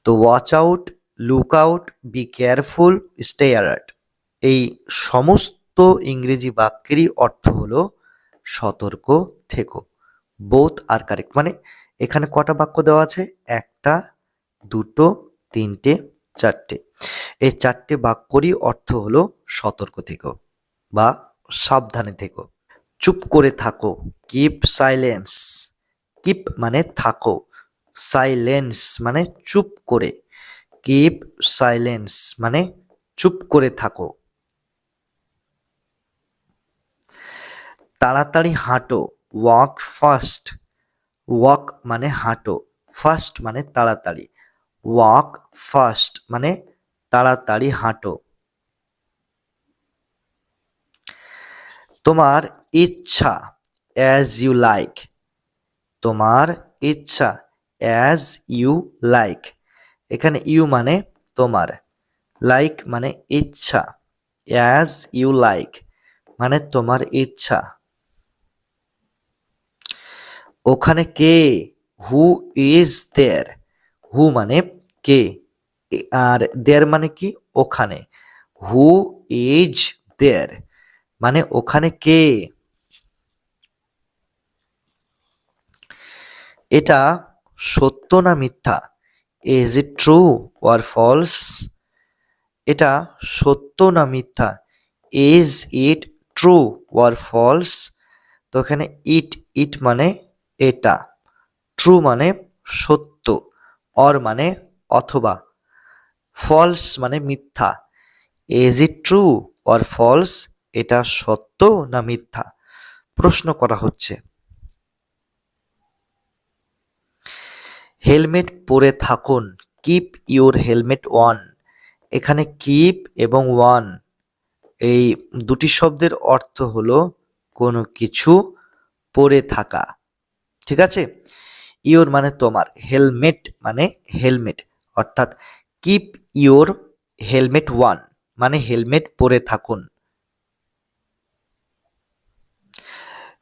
তো watch out, look out, be careful, stay alert, এই সমস্ত ইংরেজি বাক্যেরই অর্থ হলো সতর্ক থেকো। বোথ আর কারেক্ট মানে এখানে কটা বাক্য দেওয়া আছে? একটা, দুটো, তিনটে, চারটে। এই চারটে বাক্যরই অর্থ হলো সতর্ক থেকো বা সাবধানে থেকো। চুপ করে থাকো, কিপ সাইলেন্স। কিপ মানে থাকো, সাইলেন্স মানে চুপ করে, কিপ সাইলেন্স মানে চুপ করে থাকো। তাড়াতাড়ি হাঁটো, ওয়াক ফাস্ট। ওয়াক মানে হাঁটো, ফাস্ট মানে তাড়াতাড়ি, ওয়াক ফাস্ট মানে তাড়াতাড়ি হাঁটো। তোমার ইচ্ছা, অ্যাজ ইউ লাইক। তোমার ইচ্ছা, অ্যাজ ইউ লাইক। এখানে ইউ মানে তোমার, লাইক মানে ইচ্ছা, অ্যাজ ইউ লাইক মানে তোমার ইচ্ছা। ওখানে কে? Who is there. হু মানে কে, আর দেয়ার মানে কি? ওখানে। হু ইজ দেয়ার মানে ওখানে কে। এটা সত্য না মিথ্যা? Is it true or false? এটা সত্য না মিথ্যা? Is it true or false? তো এখানে ইট মানে এটা, ট্রু মানে সত্য, অর মানে অথবা, ফলস মানে মিথ্যা। Is it true or false? এটা সত্য না মিথ্যা? প্রশ্ন করা হচ্ছে। হেলমেট পরে থাকুন, কিপ ইউর হেলমেট অন। এখানে কিপ এবং ওয়ান এই দুটি শব্দের অর্থ হলো কোনো কিছু পরে থাকা, ঠিক আছে। ইওর মানে তোমার, হেলমেট মানে হেলমেট, অর্থাৎ কিপ ইওর হেলমেট ওয়ান মানে হেলমেট পরে থাকুন।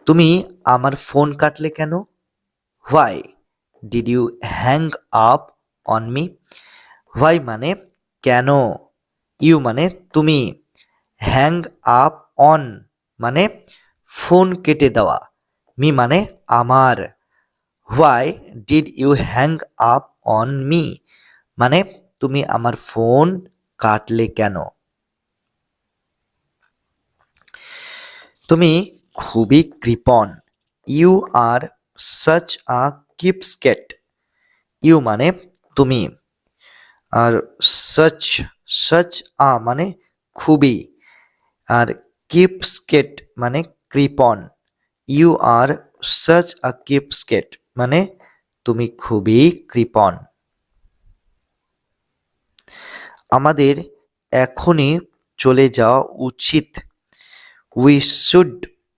তুমি আমার ফোন কাটলে কেন? Why did you hang up on me? Why মানে কেন, ইউ মানে তুমি, হ্যাং আপ অন মানে ফোন কেটে দেওয়া, মি মানে আমার। Why did you hang up on me মানে তুমি আমার ফোন কাটলে কেন। তুমি খুবই কৃপণ, you are such a cheapskate. You মানে তুমি, আর সাচ সাচ আ মানে খুবই, আর কিপস্কেট মানে কৃপণ। ইউ আর সাচ আ কিপস্কেট মানে তুমি খুবই কৃপণ। আমাদের এখনই চলে যাওয়া উচিত, we should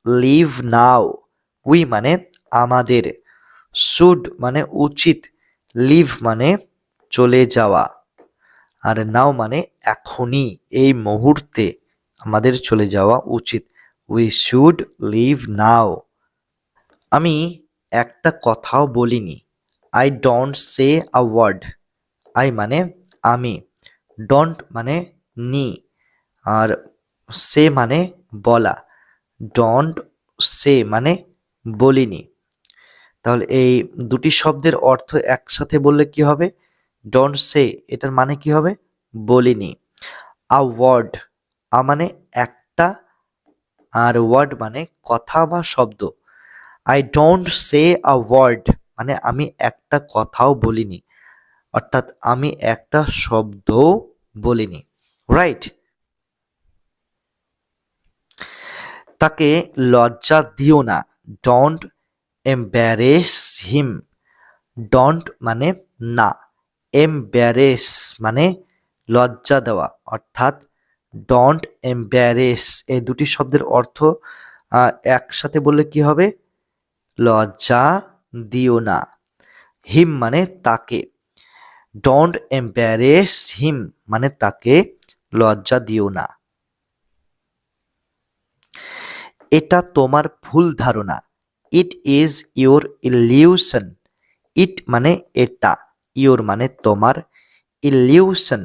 leave now. We মানে আমাদের, শুড মানে উচিত, লিভ মানে চলে যাওয়া, আর নাও মানে এখনই, এই মুহূর্তে আমাদের চলে যাওয়া উচিত। We should leave now. আমি একটা কথাও বলিনি। I don't say a word. I মানে আমি, ডোন্ট মানে নি, আর সে মানে বলা। ডোন্ট সে মানে বলিনি। তাহলে এই দুটি শব্দের অর্থ একসাথে বললে কি হবে? ডোন্ট সে, এটার মানে কি হবে? বলিনি। আ ওয়ার্ড, আ মানে একটা, আর ওয়ার্ড মানে কথা বা শব্দ। I don't say a word মানে আমি একটা কথাও বলিনি, অর্থাৎ আমি একটা শব্দও বলিনি। রাইট? তাকে লজ্জা দিও না। Don't embarrass him. ডোন্ট মানে না, এম্বারেস মানে লজ্জা দেওয়া, অর্থাৎ ডোন্ট এম্বারেস এই দুটি শব্দের অর্থ একসাথে বললে কি হবে? লজ্জা দিও না। হিম মানে তাকে, ডোন্ট এম্বারেস হিম মানে তাকে লজ্জা দিও না। এটা তোমার ভুল ধারণা। It is your illusion. It মানে এটা, ইউর মানে তোমার, ইলিউশন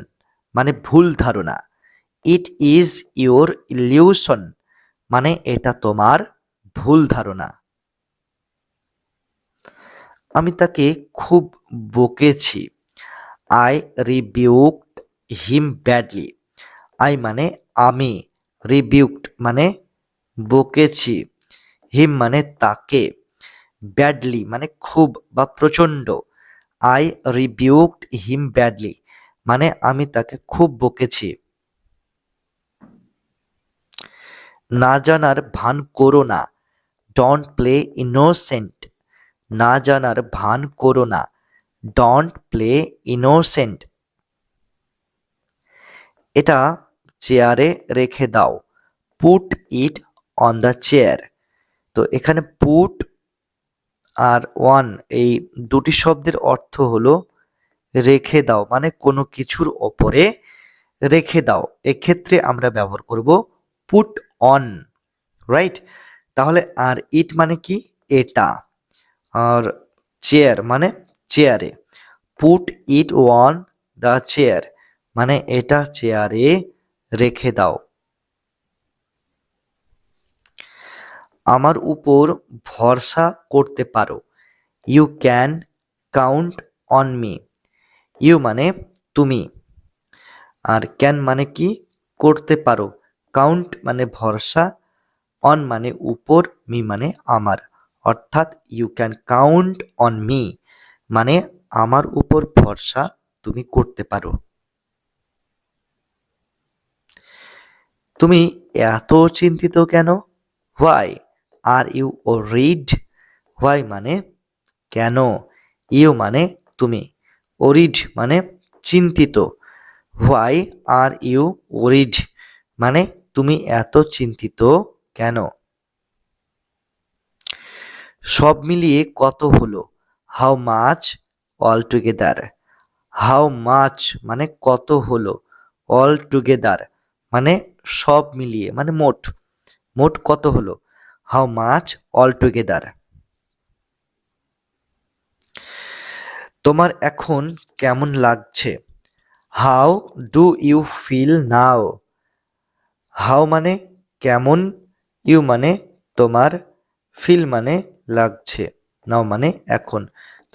মানে ভুল ধারণা। ইট ইজ ইউর ইলিউশন মানে এটা তোমার ভুল ধারণা। আমি তাকে খুব বকেছি। I rebuked him badly. I মানে আমি, রিবিউকড মানে বকেছি, হিম মানে তাকে, ব্যাডলি মানে খুব বা প্রচণ্ড। আই রিবিউকড হিম ব্যাডলি মানে আমি তাকে খুব বকেছি। না জানার ভান করো না। Don't play innocent. না জানার ভান করো না। Don't play innocent. এটা চেয়ারে রেখে দাও। Put it on the chair. তো এখানে পুট আর ওয়ান এই দুটি শব্দের অর্থ হলো রেখে দাও, মানে কোনো কিছুর ওপরে রেখে দাও। এক্ষেত্রে আমরা ব্যবহার করব পুট অন। রাইট? তাহলে আর ইট মানে কি? এটা। আর চেয়ার মানে চেয়ারে। Put it on the chair মানে এটা চেয়ারে রেখে দাও। আমার উপর ভরসা করতে পারো। You can count on me. You মানে তুমি, আর ক্যান মানে কি? করতে পারো। কাউন্ট মানে ভরসা, অন মানে উপর, মি মানে আমার, অর্থাৎ you can count on me মানে আমার উপর ভরসা তুমি করতে পারো। তুমি এত চিন্তিত কেন? Why are you worried. Why মানে কেন, ইউ মানে তুমি, ওরিড মানে চিন্তিত। হোয়াই আর ইউ ওরিড মানে তুমি এত চিন্তিত কেন? সব মিলিয়ে কত হলো? How much all together. How much মানে কত হলো, অল টুগেদার মানে সব মিলিয়ে, মানে মোট, মোট কত হলো? How much all together. তোমার এখন কেমন লাগছে? How do you feel now. How মানে কেমন, ইউ মানে তোমার, ফিল মানে লাগছে, নাও মানে এখন।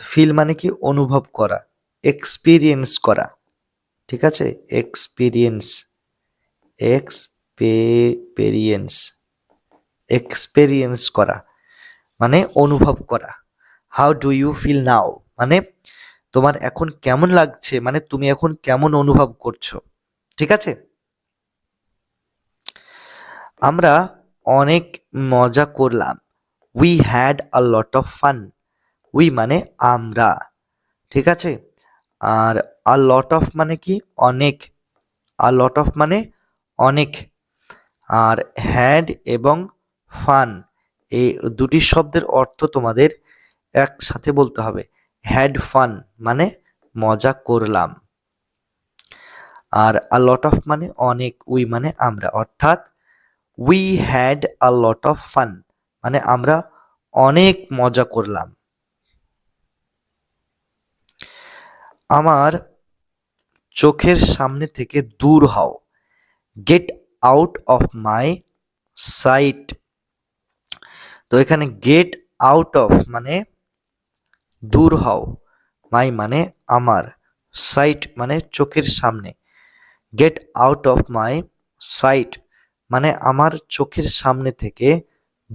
ফিল মানে কি? অনুভব করা, এক্সপিরিয়েন্স করা। ঠিক আছে? এক্সপিরিয়েন্স, এক্সপেরিয়েন্স, এক্সপেরিয়েন্স করা মানে অনুভব করা। How do you feel now মানে তোমার এখন কেমন লাগছে, মানে তুমি এখন কেমন অনুভব করছো। ঠিক আছে? আমরা অনেক মজা করলাম। We had a lot of fun. We মানে আমরা। ঠিক আছে? আর আ লট অফ মানে কি? অনেক। আ লট অফ মানে অনেক। আর হ্যাড এবং ফান এই দুটি শব্দের অর্থ তোমাদের একসাথে বলতে হবে। হ্যাড ফান মানে মজা করলাম। আর আ লট অফ মানে অনেক, উই মানে আমরা, অর্থাৎ we had a lot of fun মানে আমরা অনেক মজা করলাম। আমার চোখের সামনে থেকে দূর হও, get out of my sight. তো এখানে গেট আউট অফ মানে দূর হও, মাই মানে আমার, সাইট মানে চোখের সামনে, get out of my sight মানে আমার চোখের সামনে থেকে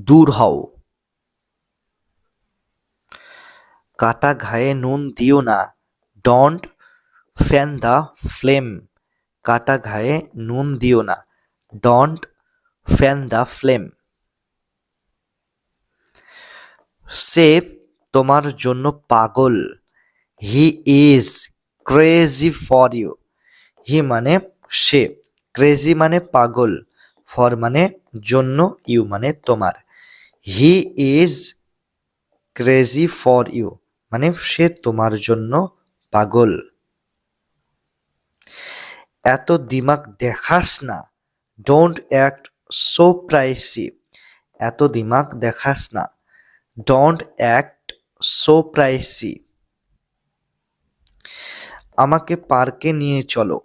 দূর হও। কাটা ঘায়ে নুন দিও না, ডোন্ট ফ্যান দ্য ফ্লেম। কাটা ঘায়ে নুন দিও না, ডোন্ট ফ্যান দ্য ফ্লেম। সে তোমার জন্য পাগল, he is crazy for you. He মানে সে, ক্রেজি মানে পাগল, ফর মানে জন্য, ইউ মানে তোমার। He is crazy for you মানে সে তোমার জন্য পাগল। এত দিমাগ দেখাস না, ডোন্ট অ্যাক্ট সো প্রাইসি। এত দিমাগ দেখাস না, ডোন্ট অ্যাক্ট সো প্রাইসি। আমাকে পার্কে নিয়ে চলো,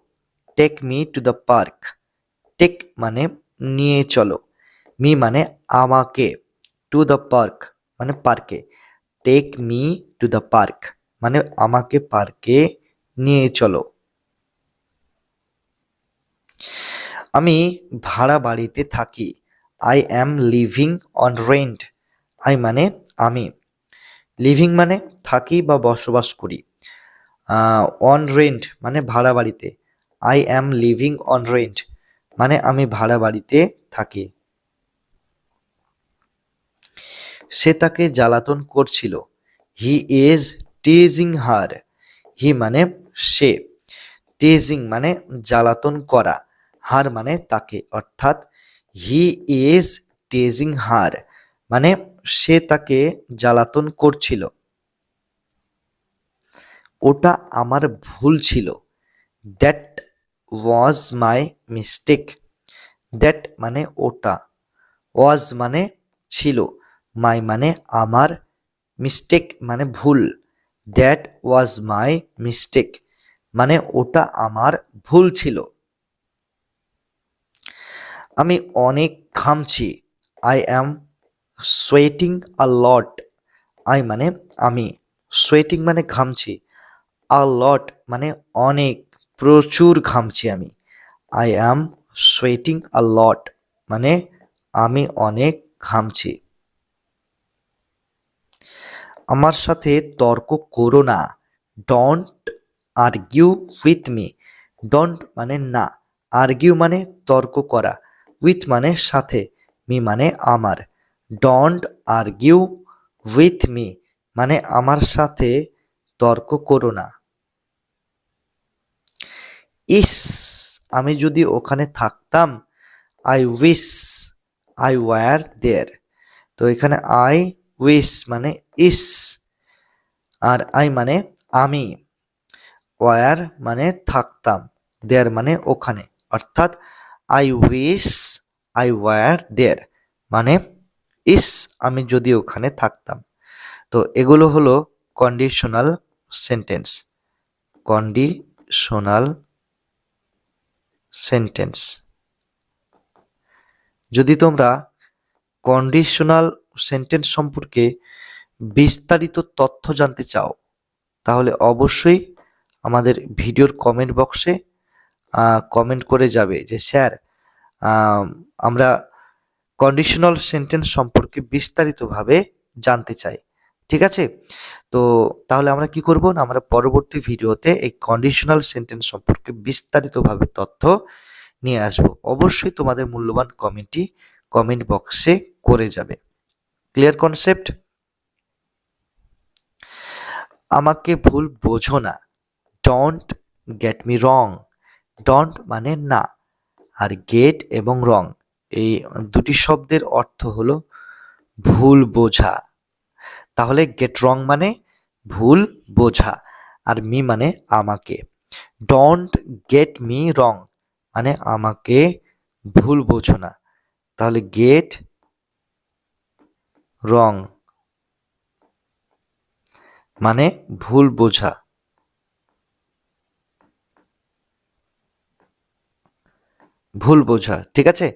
take me to the park. Take মানে নিয়ে চলো, মি মানে আমাকে, টু দ্য পার্ক মানে পার্কে, take me to the park মানে আমাকে পার্কে নিয়ে চলো। আমি ভাড়া বাড়িতে থাকি, I am living on rent. I মানে আমি, লিভিং মানে থাকি বা বসবাস করি, অন রেন্ট মানে ভাড়া বাড়িতে, I am living on rent মানে আমি ভাড়া বাড়িতে থাকি। সে তাকে জ্বালাতন করছিল, হি ইজ টিজিং হার। হি মানে সে, টিজিং মানে জ্বালাতন করা, হার মানে তাকে, অর্থাৎ হি ইজ টিজিং হার মানে সে তাকে জ্বালাতন করছিল। ওটা আমার ভুল ছিল, that was my mistake. That মানে ওটা, ওয়াজ মানে ছিল, মাই মানে আমার, মিস্টেক মানে ভুল, দ্যাট ওয়াজ মাই মিস্টেক মানে ওটা আমার ভুল ছিল। আমি অনেক ঘামছি, I am sweating a lot. I মানে আমি, সোয়েটিং মানে ঘামছি, আ লট মানে অনেক, প্রচুর ঘামছি আমি, আই অ্যাম সোয়েটিং আ লট মানে আমি অনেক ঘামছি। আমার সাথে তর্ক করো না, don't argue with me. Don't মানে না, আর্গিউ মানে তর্ক করা, উইথ মানে সাথে, মি মানে আমার, ডোন্ট আর্গিউ উইথ মি মানে আমার সাথে তর্ক করো না। ইস, আমি যদি ওখানে থাকতাম, আই উইশ আই ওয়্যার দেয়ার। তো এখানে আই উইশ মানে ইস, আর আই মানে আমি, ওয়্যার মানে থাকতাম, দেয়ার মানে ওখানে, অর্থাৎ আই উইশ আই ওয়্যার দেয়ার মানে ইস আমি যদি ওখানে থাকতাম। তো এগুলো হলো কন্ডিশনাল সেন্টেন্স, কন্ডিশনাল সেন্টেন্স। যদি তোমরা কন্ডিশনাল সেন্টেন্স সম্পর্কে বিস্তারিত তথ্য জানতে চাও, তাহলে অবশ্যই আমাদের ভিডিওর কমেন্ট বক্সে কমেন্ট করে যাবে যে স্যার আমরা কন্ডিশনাল সেন্টেন্স সম্পর্কে বিস্তারিতভাবে জানতে চাই। ঠিক আছে, তো তাহলে আমরা কি করব না, আমরা পরবর্তী ভিডিওতে এই কন্ডিশনাল সেন্টেন্স সম্পর্কে বিস্তারিতভাবে তথ্য নিয়ে আসব। অবশ্যই তোমাদের মূল্যবান কমেন্টটি কমেন্ট বক্সে করে যাবে। Clear concept? আমাকে ভুল বোঝো না, don't get me wrong. Don't মানে না, আর গেট এবং রং এই দুটি শব্দের অর্থ হলো ভুল বোঝা। তাহলে গেট রং মানে ভুল বোঝা, আর মি মানে আমাকে, ডোন্ট গেট মি রং মানে আমাকে ভুল বোঝো না। তাহলে গেট রং মানে ভুল বোঝা। ভুল বোঝা, ঠিক আছে?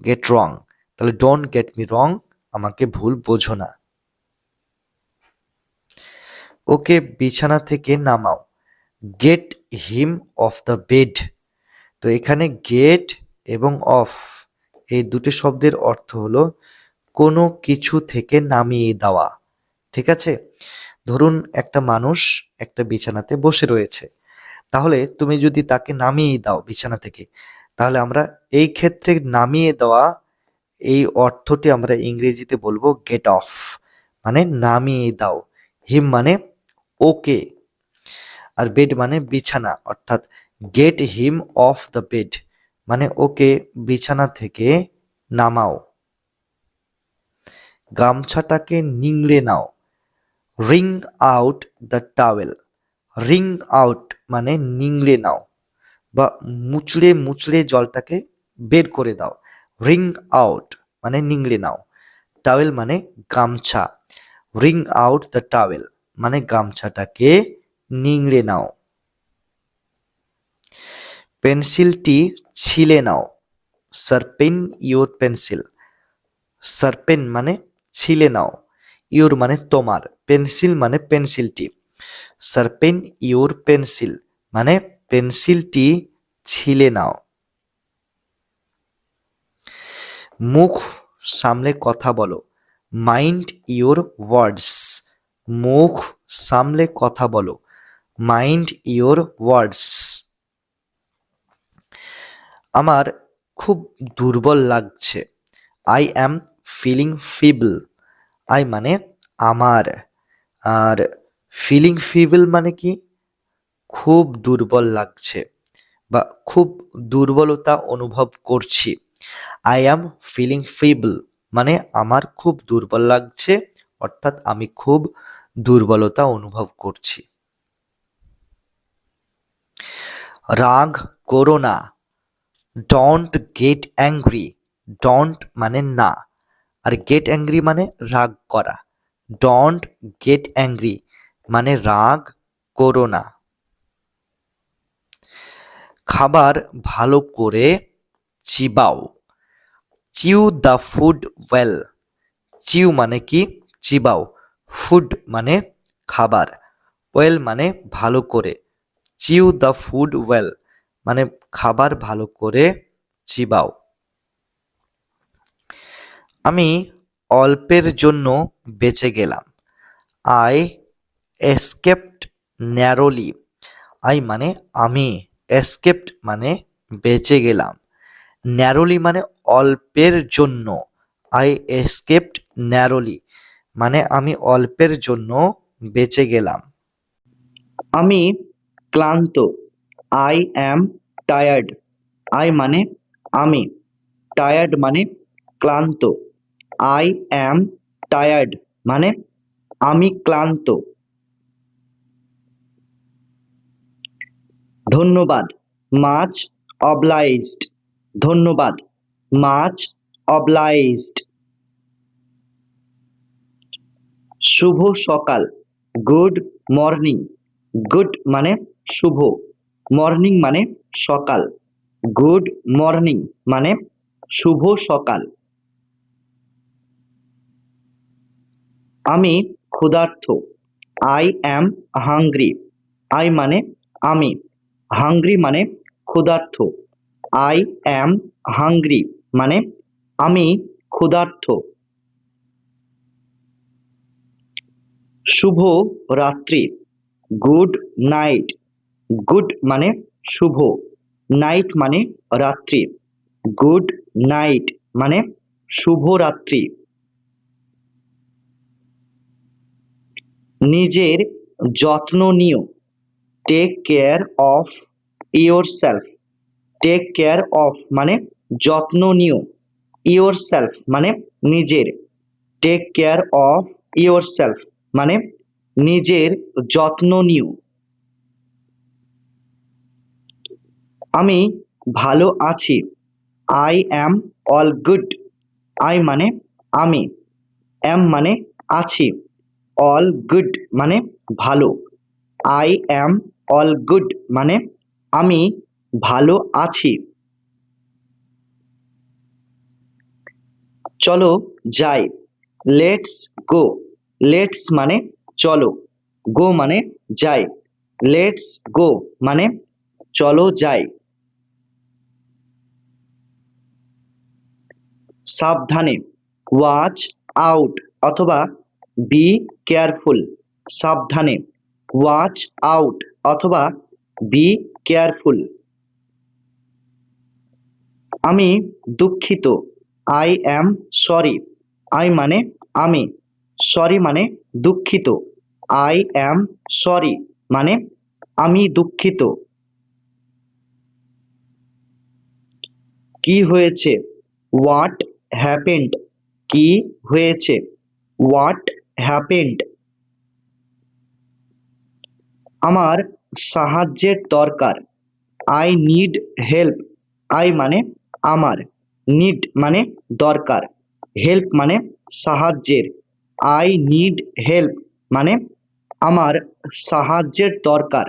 গেট রং, তাহলে ডোন্ট গেট মি রং, আমাকে ভুল বোঝো না। ওকে বিছানা থেকে নামাও, gate him off the bed. তো এখানে গেট এবং অফ এই দুটি শব্দের অর্থ হলো কোনো কিছু থেকে নামিয়ে দেওয়া, ঠিক আছে? ধরুন একটা মানুষ একটা বিছানাতে বসে রয়েছে, তাহলে তুমি যদি তাকে নামিয়ে দাও বিছানা থেকে, তাহলে আমরা এই ক্ষেত্রে নামিয়ে দেওয়া এই অর্থটি আমরা ইংরেজিতে বলবো গেট অফ, মানে নামিয়ে দাও। হিম মানে ওকে, আর বেড মানে বিছানা, অর্থাৎ get him off the bed মানে ওকে বিছানা থেকে নামাও। গামছাটাকে নিংড়ে নাও, wring out the towel. Wring out মানে নিংড়ে নাও বা মুচড়ে মুচড়ে জলটাকে বের করে দাও। রিং আউট মানে নিংড়ে নাও, টাওয়েল মানে গামছা। রিং আউট দ্য টাওয়েল মানে গামছাটাকে নিংড়ে নাও। পেন্সিলটি ছিলে নাও, শার্পেন ইওর পেন্সিল। শার্পেন মানে ছিলে নাও, ইওর মানে তোমার, পেন্সিল মানে পেন্সিলটি। শার্পেন ইওর পেন্সিল মানে পেন্সিলটি ছিলে নাও। মুখ সামলে কথা বলো, মাইন্ড ইওর ওয়ার্ডস। মুখ সামলে কথা বলো, মাইন্ড ইওর ওয়ার্ডস। আমার খুব দুর্বল লাগছে, I am feeling feeble. I মানে আমার, আর ফিলিং ফিবল মানে কি খুব দুর্বল লাগছে বা খুব দুর্বলতা অনুভব করছি। আই অ্যাম ফিলিং ফিবল মানে আমার খুব দুর্বল লাগছে, অর্থাৎ আমি খুব দুর্বলতা অনুভব করছি। রাগ করো না, ডোন্ট গেট অ্যাংরি। ডোন্ট মানে না, আর গেট অ্যাংরি মানে রাগ করা। ডোন্ট গেট অ্যাংরি মানে রাগ করো না। খাবার ভালো করে চিবাও, চিউ দ্য ফুড ওয়েল। চিউ মানে কি চিবাও, ফুড মানে খাবার, ওয়েল মানে ভালো করে। চিউ দ্য ফুড ওয়েল মানে খাবার ভালো করে চিবাও। আমি অল্পের জন্য বেঁচে গেলাম, আই এসকেপড ন্যারোলি। আই মানে আমি, এসকেপড মানে বেঁচে গেলাম, ন্যারোলি মানে অল্পের জন্য। আই এসকেপড ন্যারোলি মানে আমি অল্পের জন্য বেঁচে গেলাম। আমি ক্লান্ত, আই অ্যাম টায়ার্ড। আই মানে আমি, টায়ার্ড মানে ক্লান্ত। আই অ্যাম টায়ার্ড মানে আমি ক্লান্ত। ধন্যবাদ, মাচ অবলাইজড। ধন্যবাদ, মাচ অবলাইজড। শুভ সকাল, গুড মর্নিং। গুড মানে শুভ, মর্নিং মানে সকাল। গুড মর্নিং মানে শুভ সকাল। আমি ক্ষুধার্ত, আই অ্যাম হাংরি। আই মানে আমি, হাংরি মানে ক্ষুধার্ত। আই অ্যাম হাংরি মানে আমি ক্ষুধার্ত। শুভ রাত্রি, গুড নাইট। গুড মানে শুভ, নাইট মানে রাত্রি। গুড নাইট মানে শুভ রাত্রি। নিজের যত্ন নিও, take care of yourself. Take care of মানে যত্ন নিও, ইয়োর সেলফ মানে নিজের। Take care of yourself মানে নিজের যত্ন নিও। আমি ভালো আছি। I am all good. I মানে আমি, অ্যাম মানে আছি, অল গুড মানে ভালো। আই অ্যাম অল গুড মানে আমি ভালো আছি। চলো যাই। Let's go. লেটস মানে চলো, গো মানে যাই। লেটস গো মানে চলো যাই। সাবধানে। ওয়াচ আউট অথবা বি কেয়ারফুল। সাবধানে, ওয়াচ আউট অথবা বি কেয়ারফুল। আমি দুঃখিত। I am sorry. আই মানে আমি, সরি মানে দুঃখিত। আই অ্যাম সরি মানে আমি দুঃখিত। কি হয়েছে? What happened. কি হয়েছে? What happened. আমার সাহায্যের দরকার। I need help. আই মানে আমার, নিড মানে দরকার, হেল্প মানে সাহায্যের। আই নিড হেল্প মানে আমার সাহায্যের দরকার।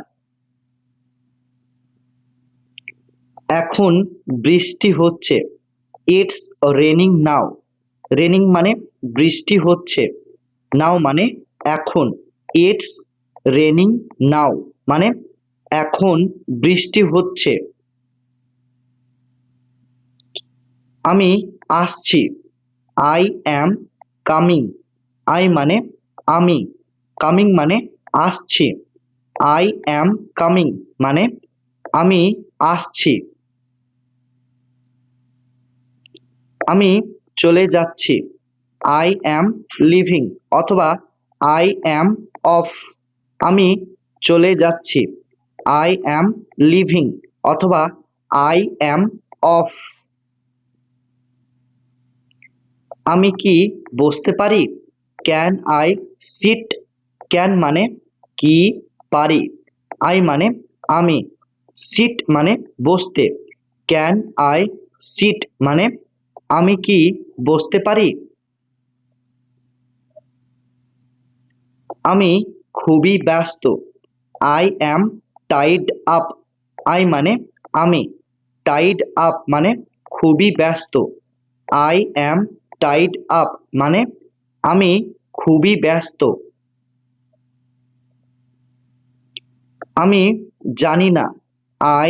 এখন বৃষ্টি হচ্ছে। It's raining now. রেনিং মানে বৃষ্টি হচ্ছে, নাও মানে এখন। ইটস রেনিং নাও মানে এখন বৃষ্টি হচ্ছে। আমি আসছি। I am coming. আই মানে আমি, কামিং মানে আসছি। আই অ্যাম কামিং মানে আমি আসছি। আমি চলে যাচ্ছি। আই অ্যাম লিভিং অথবা আই অ্যাম অফ। আমি চলে যাচ্ছি। আই অ্যাম লিভিং অথবা আই অ্যাম অফ। আমি কি বসতে পারি? Can I sit. ক্যান মানে কি, পারি। আই মানে আমি, সিট মানে বসতে। ক্যান আই সিট মানে আমি কি বসতে পারি? আমি খুবই ব্যস্ত। I am Tide up. I মানে আমি, টাইড আপ মানে খুবই ব্যস্ত। আই অ্যাম টাইড আপ মানে আমি খুবই ব্যস্ত। আমি জানি না। আই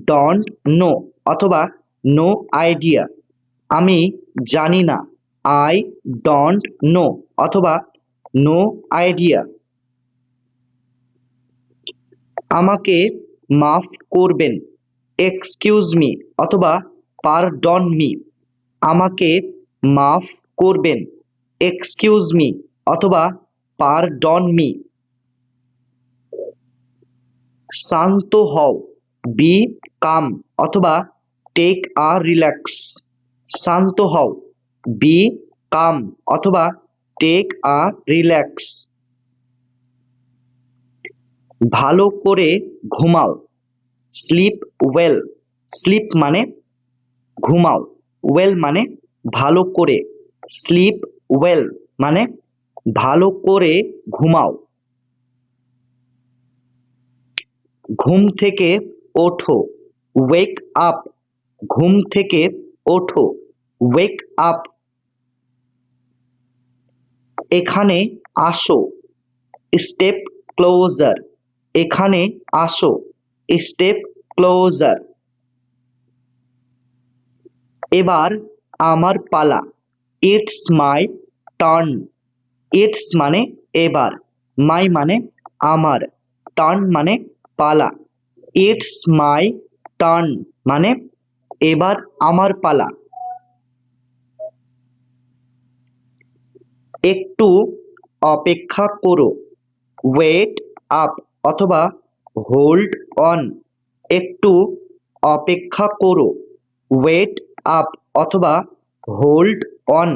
ডোন্ট নো অথবা নো আইডিয়া। আমি জানি না। আই ডোন্ট নো অথবা নো আইডিয়া। আমাকে মাফ করবেন। এক্সকিউজ মি অথবা পারডন মি। আমাকে মাফ করবেন। এক্সকিউজ মি অথবা পারডন মি। শান্ত হও। বি কাম অথবা টেক আ রিল্যাক্স। শান্ত হও, বি কাম অথবা টেক আ রিল্যাক্স। ভালো করে ঘুমাও। Slip well. স্লিপ মানে ঘুমাও, ওয়েল মানে ভালো করে। স্লিপ ওয়েল মানে ভালো করে ঘুমাও। ঘুম থেকে ওঠো। Wake up. ঘুম থেকে ওঠো, ওয়েক আপ। এখানে আসো। Step closer. এখানে আসো। Step closer. এবার আমার পালা। It's my turn. ইটস মানে এবার, মাই মানে আমার, টার্ন মানে পালা। ইটস মাই টার্ন মানে এবার আমার পালা। একটু অপেক্ষা করো। ওয়েট আপ অথবা হোল্ড অন। একটু অপেক্ষা করো। ওয়েট আপ অথবা হোল্ড অন।